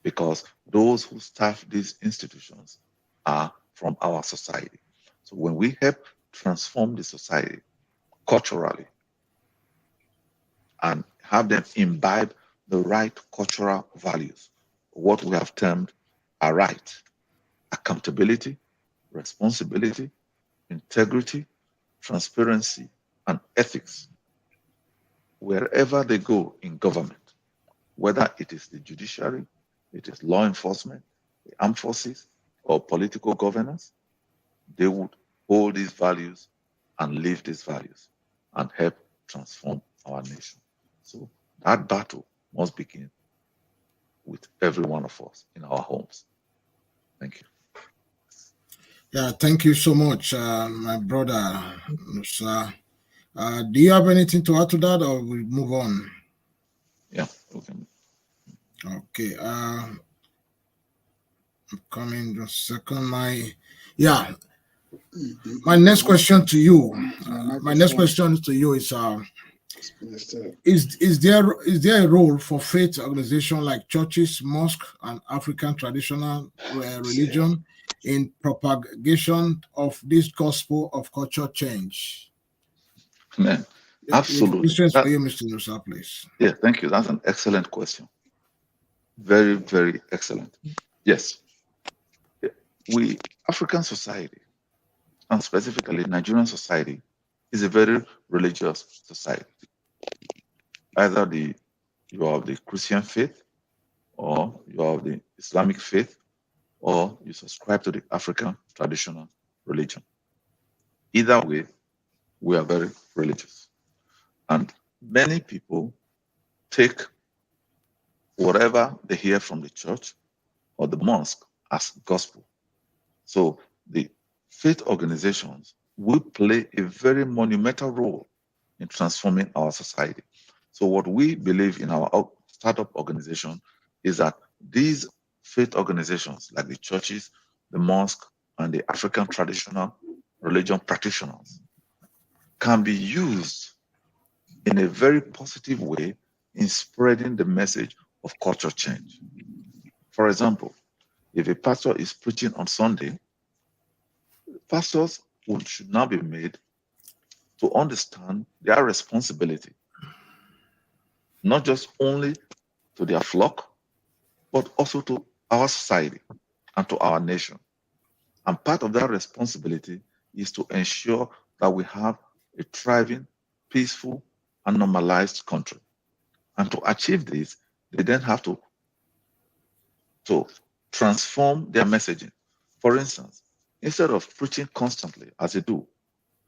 because those who staff these institutions are from our society. So when we help transform the society culturally and have them imbibe the right cultural values, what we have termed a right, accountability, responsibility, integrity, transparency, and ethics, wherever they go in government, whether it is the judiciary, it is law enforcement, the armed forces, or political governance, they would hold these values and live these values and help transform our nation. So that battle must begin with every one of us in our homes. Thank you. Yeah, thank you so much, my brother. Sir. Do you have anything to add to that, or we move on? Yeah, okay. Okay. I'm coming just a second. My next question to you. Is there a role for faith organizations like churches, mosques, and African traditional religion in propagation of this gospel of culture change? Amen. Absolutely. Questions for you, Mr. Nusa, please. Yeah, thank you. That's an excellent question. Very, very excellent. Yes. We, African society, and specifically Nigerian society, is a very religious society. Either you are of the Christian faith, or you are of the Islamic faith, or you subscribe to the African traditional religion. Either way, we are very religious. And many people take whatever they hear from the church or the mosque as gospel. So the faith organizations will play a very monumental role in transforming our society. So what we believe in our startup organization is that these faith organizations, like the churches, the mosque, and the African traditional religion practitioners, can be used in a very positive way in spreading the message of culture change. For example, if a pastor is preaching on Sunday, pastors should now be made to understand their responsibility, not just only to their flock, but also to our society and to our nation. And part of that responsibility is to ensure that we have a thriving, peaceful, and normalized country. And to achieve this, they then have to transform their messaging. For instance, instead of preaching constantly, as they do,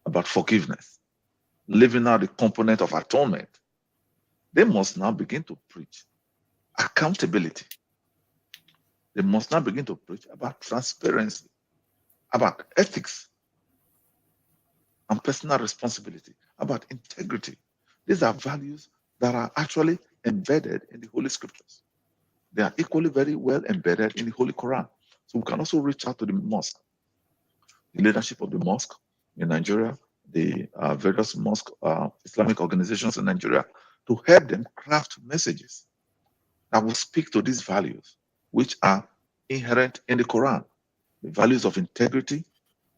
about forgiveness, leaving out the component of atonement, they must now begin to preach accountability. They must now begin to preach about transparency, about ethics and personal responsibility, about integrity. These are values that are actually embedded in the Holy Scriptures. They are equally very well embedded in the Holy Quran. So we can also reach out to the mosque, the leadership of the mosque in Nigeria, the various mosque Islamic organizations in Nigeria, to help them craft messages that will speak to these values, which are inherent in the Quran. The values of integrity,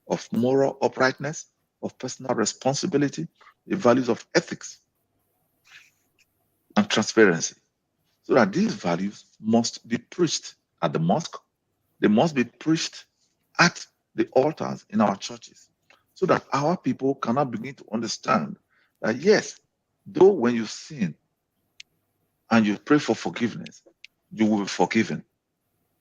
of moral uprightness, of personal responsibility, the values of ethics and transparency. So that these values must be preached at the mosque. They must be preached at the altars in our churches, so that our people cannot begin to understand that, yes, though when you sin and you pray for forgiveness, you will be forgiven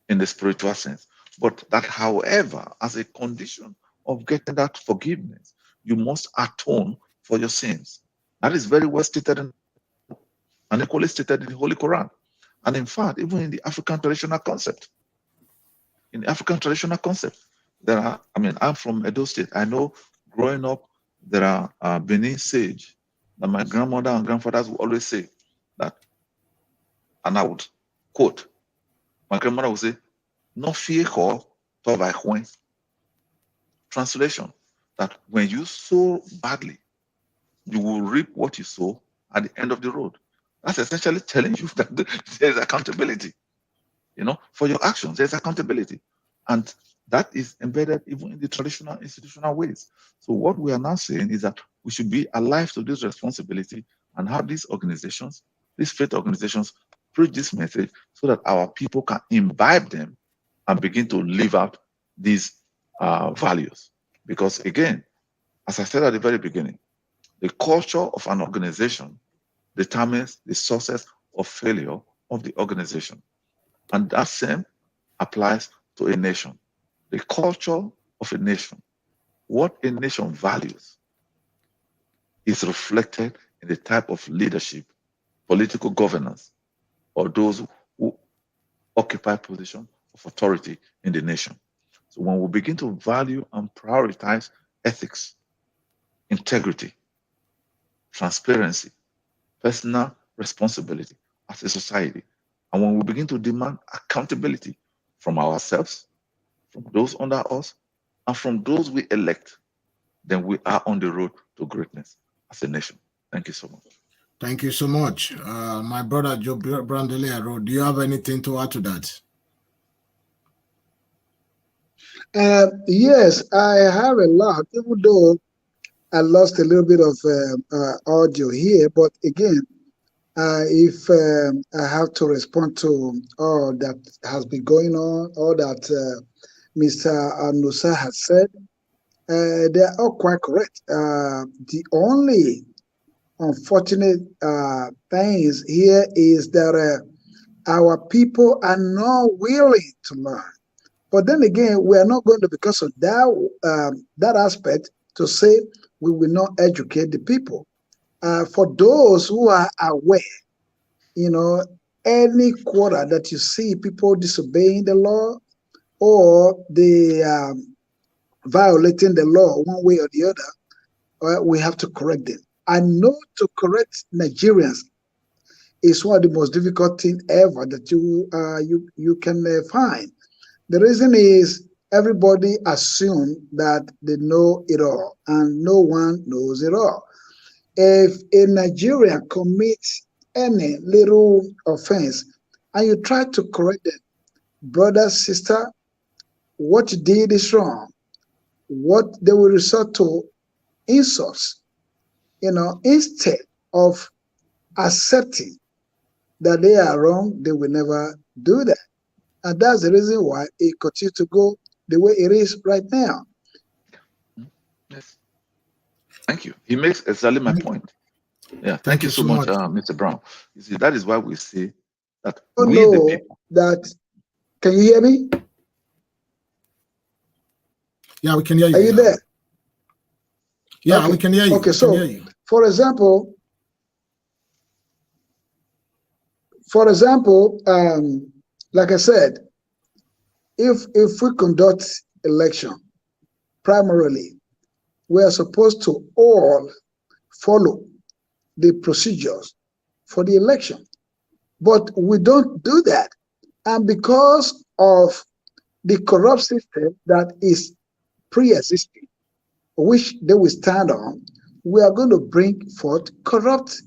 in the spiritual sense. But that, however, as a condition of getting that forgiveness, you must atone for your sins. That is very well stated and equally stated in the Holy Quran. And in fact, even in the African traditional concept, there are, I'm from Edo State. I know growing up, there are Benin sage that my grandmother and grandfathers would always say that, and I would quote, my grandmother would say, no fear ho to by when. Translation, that when you sow badly, you will reap what you sow at the end of the road. That's essentially telling you that there's accountability. For your actions, there's accountability. And that is embedded even in the traditional institutional ways. So what we are now saying is that we should be alive to this responsibility and have these organizations, these faith organizations, preach this message so that our people can imbibe them and begin to live out these values. Because again, as I said at the very beginning, the culture of an organization determines the success or failure of the organization. And that same applies to a nation. The culture of a nation, what a nation values, is reflected in the type of leadership, political governance, or those who occupy position of authority in the nation. So when we begin to value and prioritize ethics, integrity, transparency, personal responsibility as a society, and when we begin to demand accountability from ourselves, from those under us, and from those we elect, then we are on the road to greatness as a nation. Thank you so much. Thank you so much. My brother Joe Brandeliero, do you have anything to add to that? Yes, I have a lot, even though I lost a little bit of audio here. But again, if I have to respond to all that has been going on, all that Mr. Nusa has said, they are all quite correct. The only unfortunate things here is that our people are not willing to learn. But then again, we are not going to, because of that aspect, to say we will not educate the people. For those who are aware, any quarter that you see people disobeying the law or they violating the law one way or the other, we have to correct them. I know to correct Nigerians is one of the most difficult things ever that you can find. The reason is everybody assumes that they know it all, and no one knows it all. If a Nigerian commits any little offense, and you try to correct them. Brother, sister, what you did is wrong. What they will resort to insults, instead of accepting that they are wrong, they will never do that. And that's the reason why it continues to go the way it is right now. Yes. Thank you. He makes exactly my point. Yeah. Thank you so much, Mr. Brown. You see, that is why we say that we the people. Can you hear me? Yeah, we can hear you. Are you there? Yeah, okay. We can hear you. Okay, so for example, like I said, if we conduct election, primarily, we are supposed to all follow the procedures for the election, but we don't do that, and because of the corrupt system that is pre-existing, which they will stand on, we are going to bring forth corrupt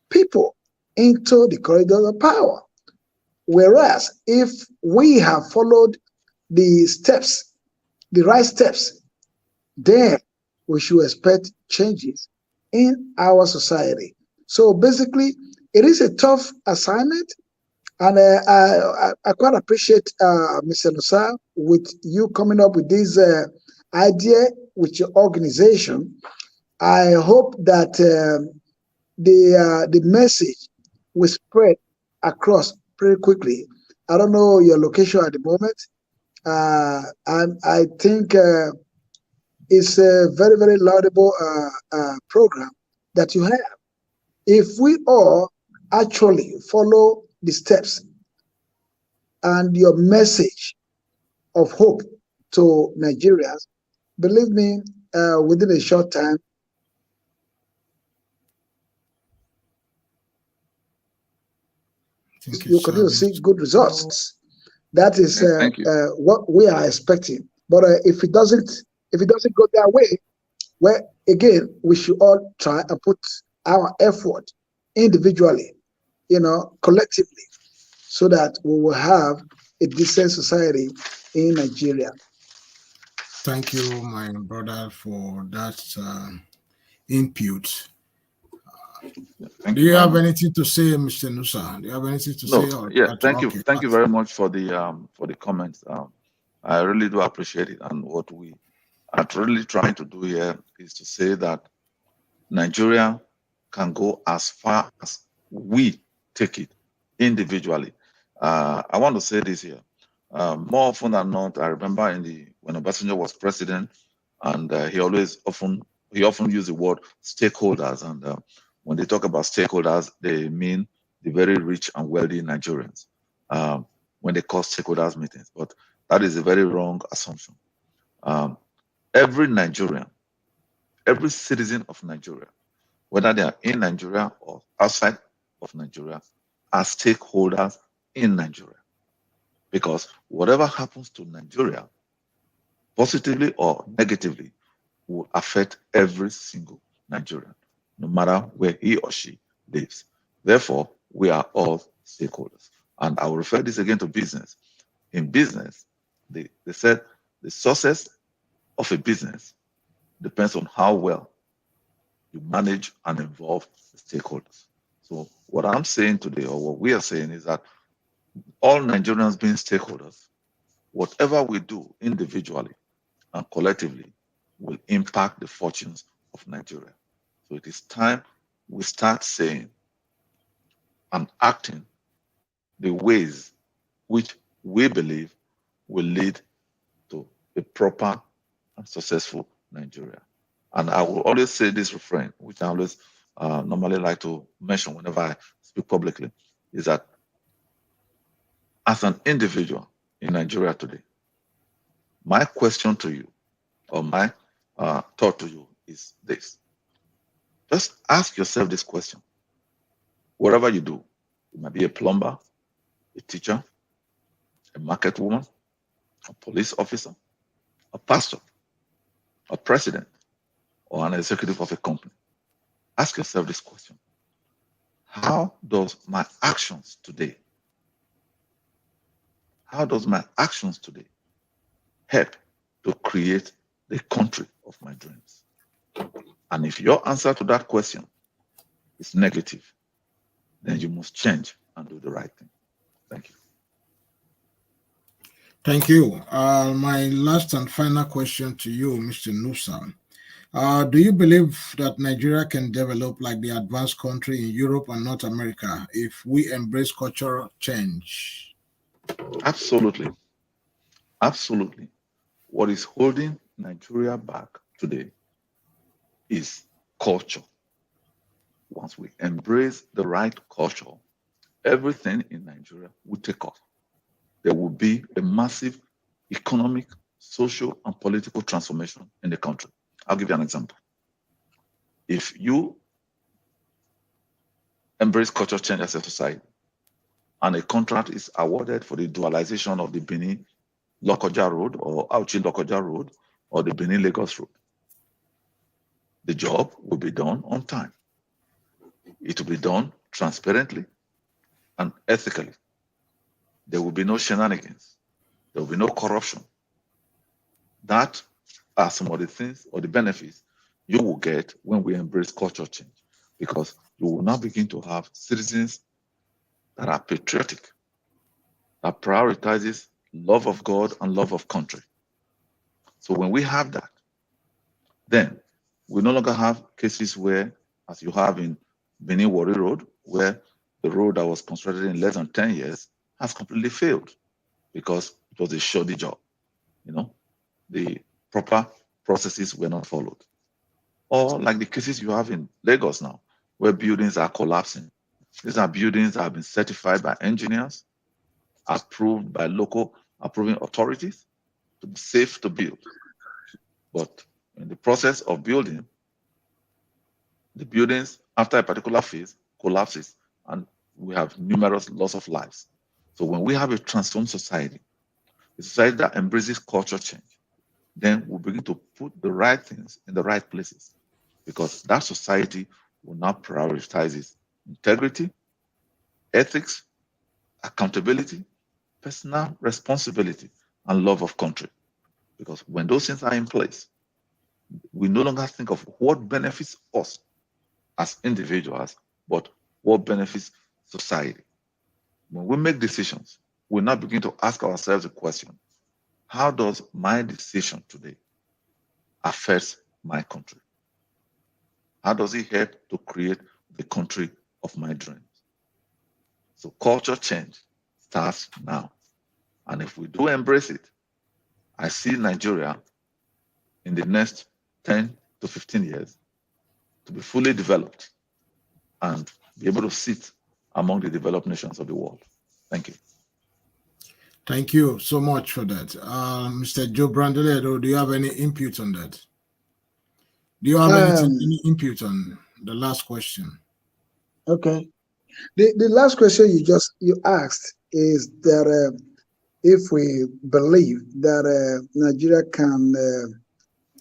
people into the corridors of power. Whereas if we have followed the steps, the right steps, then we should expect changes in our society. So basically, it is a tough assignment, and I quite appreciate Mr. Nusa with you coming up with this idea with your organization. I hope that the message will spread across pretty quickly. I don't know your location at the moment, and I think it's a very, very laudable program that you have. If we all actually follow the steps and your message of hope to Nigerians, believe me, within a short time, you continue to see good results. That is what we are expecting. But if it doesn't go that way, well, again, we should all try and put our effort individually, collectively, so that we will have a decent society in Nigeria. Thank you, my brother, for that input. Do you have anything to say, Mr. Nusa? Do you have anything to say? Yeah, thank you. Thank you very much for the comments. I really do appreciate it. And what we are really trying to do here is to say that Nigeria can go as far as we take it individually. I want to say this here. More often than not, I remember when Obasanjo was president, and he often used the word stakeholders. And when they talk about stakeholders, they mean the very rich and wealthy Nigerians when they call stakeholders meetings. But that is a very wrong assumption. Every Nigerian, every citizen of Nigeria, whether they are in Nigeria or outside of Nigeria, are stakeholders in Nigeria. Because whatever happens to Nigeria, positively or negatively, will affect every single Nigerian, no matter where he or she lives. Therefore, we are all stakeholders. And I will refer this again to business. In business, they said the success of a business depends on how well you manage and involve the stakeholders. So what I'm saying today, or what we are saying, is that all Nigerians being stakeholders, whatever we do individually and collectively will impact the fortunes of Nigeria. So it is time we start saying and acting the ways which we believe will lead to a proper and successful Nigeria. And I will always say this refrain, which I always normally like to mention whenever I speak publicly, is that as an individual in Nigeria today, my question to you, or my thought to you, is this. Just ask yourself this question. Whatever you do, you might be a plumber, a teacher, a market woman, a police officer, a pastor, a president, or an executive of a company. Ask yourself this question. How does my actions today how does my actions today help to create the country of my dreams? And if your answer to that question is negative, then you must change and do the right thing. Thank you. Thank you. My last and final question to you, Mr. Nusa. Do you believe that Nigeria can develop like the advanced country in Europe and North America if we embrace cultural change? Absolutely. Absolutely. What is holding Nigeria back today is culture. Once we embrace the right culture, everything in Nigeria will take off. There will be a massive economic, social, and political transformation in the country. I'll give you an example. If you embrace culture change as a society, and a contract is awarded for the dualization of the Benin-Lokoja Road or Auchi-Lokoja Road or the Benin-Lagos Road, the job will be done on time. It will be done transparently and ethically. There will be no shenanigans. There will be no corruption. That are some of the things or the benefits you will get when we embrace culture change, because you will now begin to have citizens that are patriotic, that prioritizes love of God and love of country. So when we have that, then we no longer have cases where, as you have in Benin Wari Road, where the road that was constructed in less than 10 years has completely failed because it was a shoddy job. The proper processes were not followed. Or like the cases you have in Lagos now, where buildings are collapsing. These are buildings that have been certified by engineers, approved by local approving authorities to be safe to build. But in the process of building, the buildings, after a particular phase, collapses, and we have numerous loss of lives. So when we have a transformed society, a society that embraces culture change, then we'll begin to put the right things in the right places, because that society will now prioritize integrity, ethics, accountability, personal responsibility, and love of country. Because when those things are in place, we no longer think of what benefits us as individuals, but what benefits society. When we make decisions, we now begin to ask ourselves the question, how does my decision today affect my country? How does it help to create the country of my dreams? So culture change starts now. And if we do embrace it, I see Nigeria in the next 10 to 15 years to be fully developed and be able to sit among the developed nations of the world. Thank you. Thank you so much for that. Mr. Joe Brandoledo, do you have any input on that? Do you have any input on the last question? Okay. The last question you asked is that if we believe that Nigeria can,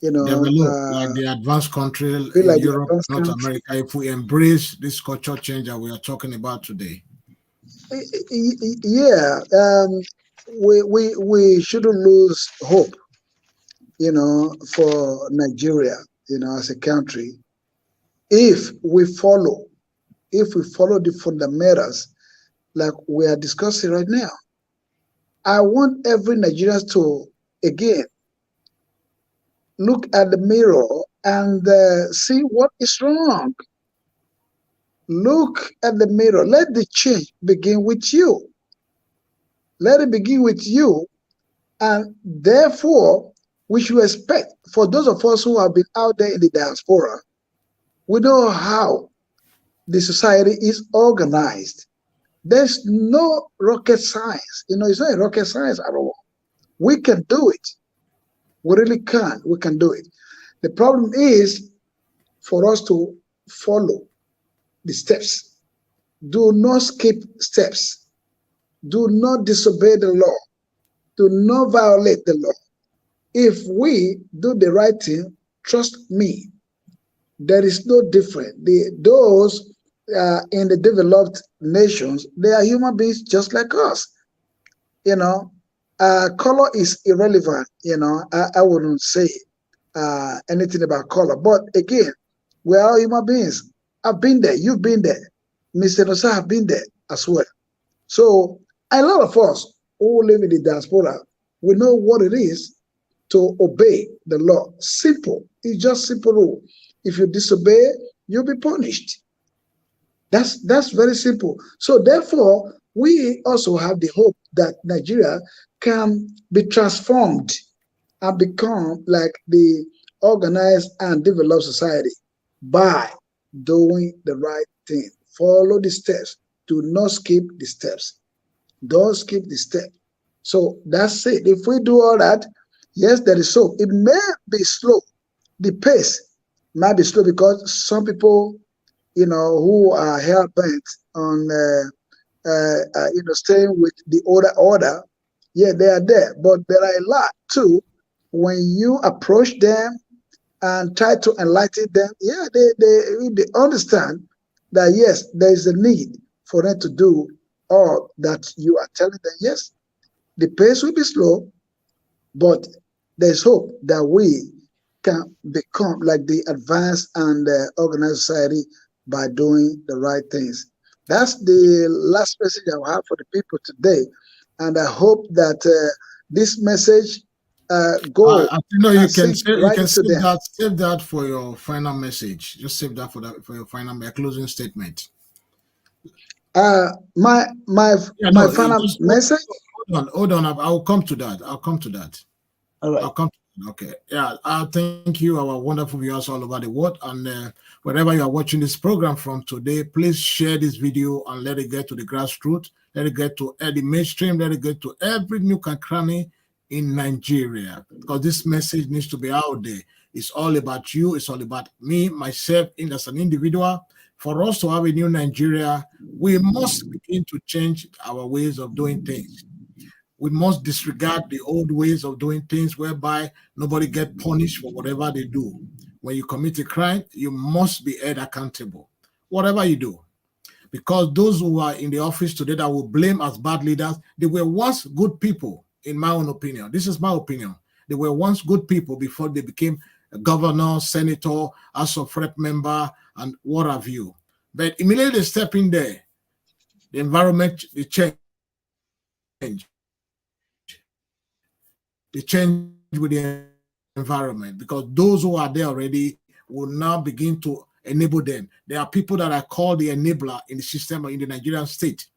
develop like the advanced country in like Europe, North America, if we embrace this culture change that we are talking about today. Yeah, we shouldn't lose hope, for Nigeria, as a country, if we follow the fundamentals like we are discussing right now. I want every Nigerian to, again, look at the mirror and see what is wrong. Look at the mirror. Let the change begin with you. Let it begin with you. And therefore, we should expect, for those of us who have been out there in the diaspora, we know how the society is organized. There's no rocket science. It's not a rocket science at all. We can do it. We really can. We can do it. The problem is for us to follow the steps. Do not skip steps. Do not disobey the law. Do not violate the law. If we do the right thing, trust me, there is no difference. Those in the developed nations, they are human beings just like us. color is irrelevant. I wouldn't say anything about color. But again, we're all human beings. I've been there. You've been there. Mr. Nosa have been there as well. So a lot of us who live in the diaspora, we know what it is to obey the law. Simple. It's just simple rule. If you disobey, you'll be punished. That's very simple. So therefore, we also have the hope that Nigeria can be transformed and become like the organized and developed society by doing the right thing. Follow the steps. Do not skip the steps. Don't skip the step. So that's it. If we do all that, yes, there is hope. It may be slow. The pace might be slow because some people, who are hell bent on, staying with the order, yeah, they are there. But there are a lot too. When you approach them and try to enlighten them, yeah, they understand that yes, there is a need for them to do all that you are telling them. Yes, the pace will be slow, but there's hope that we can become like the advanced and organized society by doing the right things. That's the last message I have for the people today. And I hope that this message go. You can save that for your final message. Just save that for your final closing statement. My final message. Hold on. I'll come to that. All right. Okay. Yeah. Thank you, our wonderful viewers all over the world, and wherever you are watching this program from today, please share this video and let it get to the grassroots. Let it get to the mainstream. Let it get to every nook and cranny in Nigeria, because this message needs to be out there. It's all about you. It's all about me, myself, as an individual. For us to have a new Nigeria, we must begin to change our ways of doing things. We must disregard the old ways of doing things whereby nobody gets punished for whatever they do. When you commit a crime, you must be held accountable, whatever you do. Because those who are in the office today that will blame as bad leaders, they were once good people, in my own opinion. This is my opinion. They were once good people before they became a governor, senator, House of Rep member, and what have you. But immediately they step in there, the environment, they change. They change with the environment, because those who are there already will now begin to enable them. There are people that are called the enabler in the system in the Nigerian state.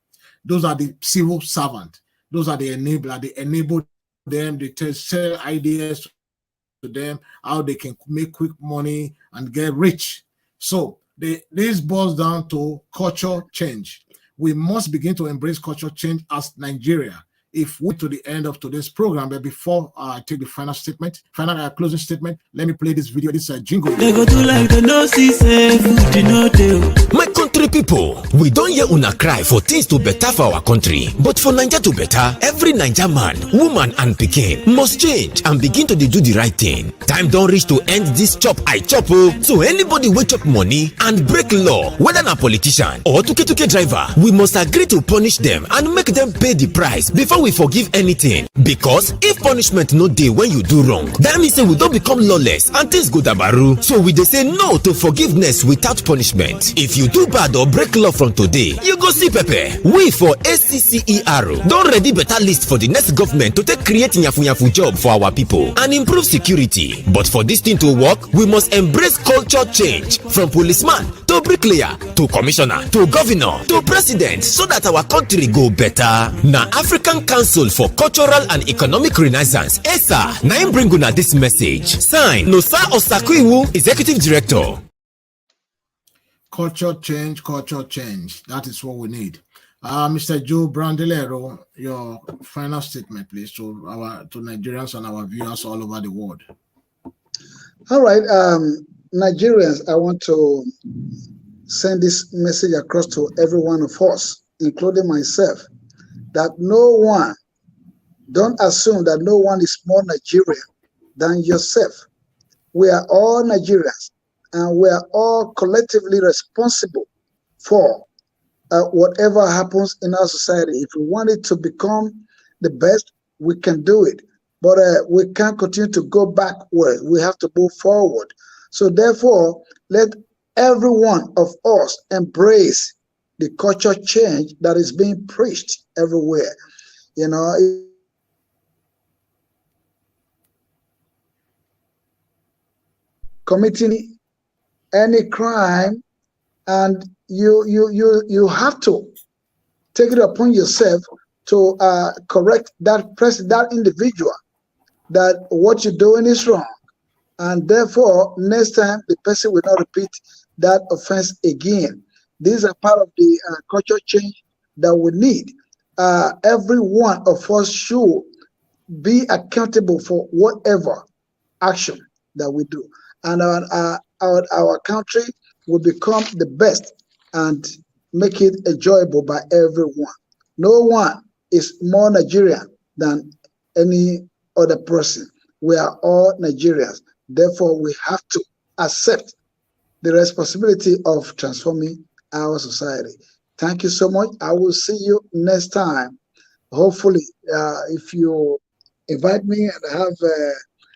Those are the civil servants. Those are the enabler. They enable them. They sell ideas to them how they can make quick money and get rich. So this boils down to culture change. We must begin to embrace culture change as Nigeria. If we to the end of today's program, but before I take the final closing statement, let me play this video. This is a jingle. They go do like the no see say food no dey. My country people, we don't hear una cry for things to better for our country. But for Naija to better, every Naija man, woman and pikin must change and begin to do the right thing. Time don't reach to end this chop I chop. So anybody wey chop money and break law, whether na politician or tuke driver, we must agree to punish them and make them pay the price before we forgive anything. Because if punishment no dey when you do wrong, that means say we don't become lawless and things go dabaru. So we dey say no to forgiveness without punishment. If you do bad or break law from today, you go see pepper. We for ACCER don ready better list for the next government to take create nyafu job for our people and improve security. But for this thing to work, we must embrace culture change from policeman to bricklayer to commissioner to governor to president, so that our country go better. Now African Council for Cultural and Economic Renaissance, ESA, na im bring una this message. Sign, Nosa Osaku-Iwu, Executive Director. Culture change. That is what we need. Mr. Joe Brandilero, your final statement, please, to Nigerians and our viewers all over the world. All right, Nigerians, I want to send this message across to every one of us, including myself, that don't assume that no one is more Nigerian than yourself. We are all Nigerians, and we are all collectively responsible for whatever happens in our society. If we want it to become the best, we can do it. But we can't continue to go backward. We have to move forward. So therefore, let every one of us embrace the culture change that is being preached everywhere. You know, committing any crime, and you have to take it upon yourself to correct that individual, that what you're doing is wrong, and therefore next time the person will not repeat that offense again. These are part of the culture change that we need. Every one of us should be accountable for whatever action that we do, and our country will become the best and make it enjoyable by everyone. No one is more Nigerian than any other person. We are all Nigerians. Therefore, we have to accept the responsibility of transforming our society. Thank you so much. I will see you next time. Hopefully, if you invite me and have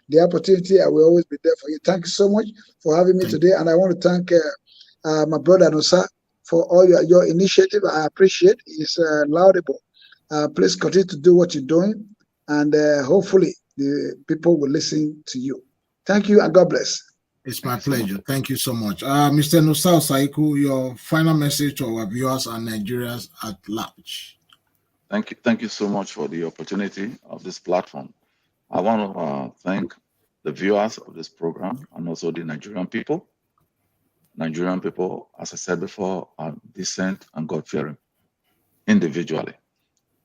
the opportunity, I will always be there for you. Thank you so much for having me today. And I want to thank my brother Nosa for all your initiative. I appreciate it. It's laudable. Please continue to do what you're doing, and hopefully the people will listen to you. Thank you, and God bless. It's my pleasure. Thank you so much. Mr. Nusa Saiku, your final message to our viewers and Nigerians at large. Thank you so much for the opportunity of this platform. I want to thank the viewers of this program and also the Nigerian people. Nigerian people, as I said before, are decent and God-fearing individually.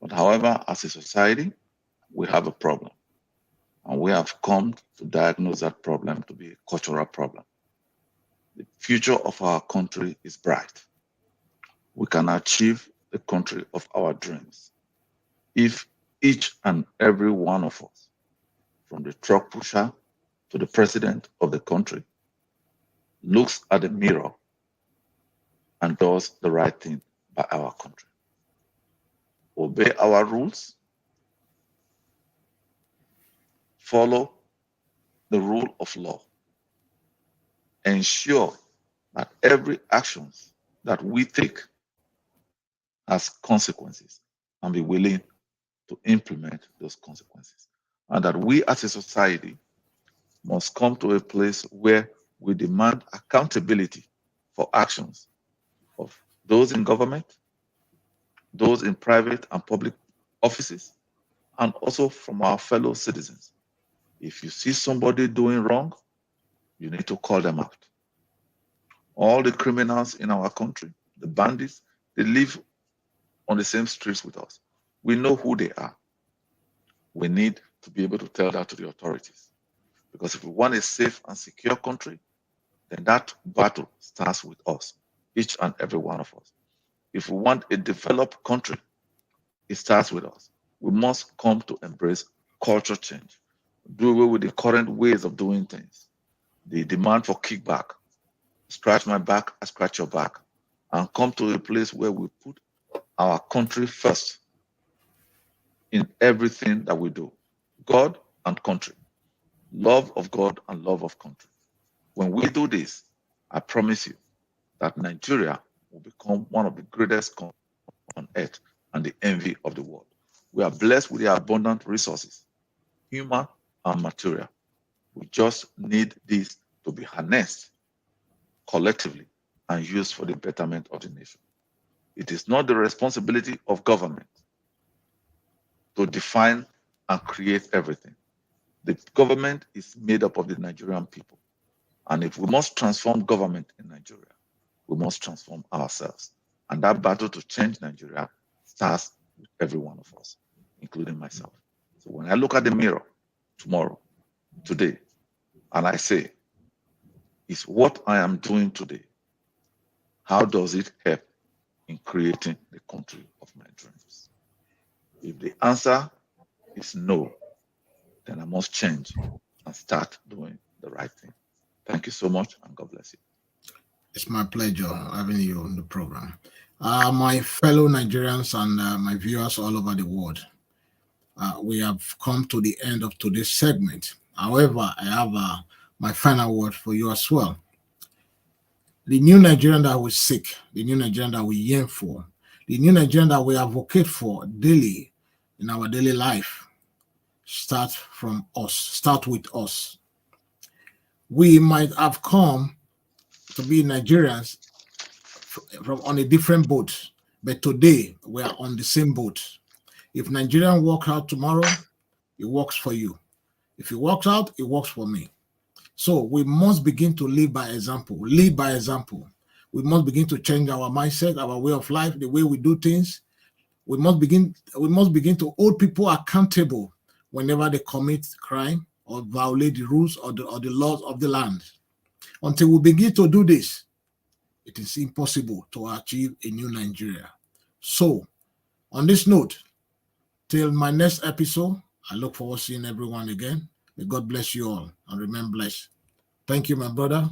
But however, as a society, we have a problem. And we have come to diagnose that problem to be a cultural problem. The future of our country is bright. We can achieve the country of our dreams if each and every one of us, from the truck pusher to the president of the country, looks at the mirror and does the right thing by our country. Obey our rules, follow the rule of law, ensure that every action that we take has consequences, and be willing to implement those consequences. And that we as a society must come to a place where we demand accountability for actions of those in government, those in private and public offices, and also from our fellow citizens. If you see somebody doing wrong, you need to call them out. All the criminals in our country, the bandits, they live on the same streets with us. We know who they are. We need to be able to tell that to the authorities. Because if we want a safe and secure country, then that battle starts with us, each and every one of us. If we want a developed country, it starts with us. We must come to embrace culture change, do away with the current ways of doing things, the demand for kickback, scratch my back, I scratch your back, and come to a place where we put our country first in everything that we do. God and country, love of God and love of country. When we do this, I promise you that Nigeria will become one of the greatest countries on earth and the envy of the world. We are blessed with the abundant resources, human and material. We just need this to be harnessed collectively and used for the betterment of the nation. It is not the responsibility of government to define and create everything. The government is made up of the Nigerian people. And if we must transform government in Nigeria, we must transform ourselves. And that battle to change Nigeria starts with every one of us, including myself. So when I look at the mirror tomorrow, today, and I say, is what I am doing today, how does it help in creating the country of my dreams? If the answer is no, then I must change and start doing the right thing. Thank you so much, and God bless you. It's my pleasure having you on the program. My fellow Nigerians and my viewers all over the world, we have come to the end of today's segment. However, I have my final word for you as well. The new Nigerian that we seek, the new Nigerian that we yearn for, the new Nigerian that we advocate for daily in our daily life, start from us, start with us. We might have come to be Nigerians from on a different boat, but today we are on the same boat. If Nigerian work out tomorrow, it works for you. If it works out, it works for me. So we must begin to live by example. Live by example. We must begin to change our mindset, our way of life, the way we do things. We must begin to hold people accountable whenever they commit crime or violate the rules or the laws of the land. Until we begin to do this, it is impossible to achieve a new Nigeria. So, on this note, till my next episode, I look forward to seeing everyone again. May God bless you all and remain blessed. Thank you, my brother.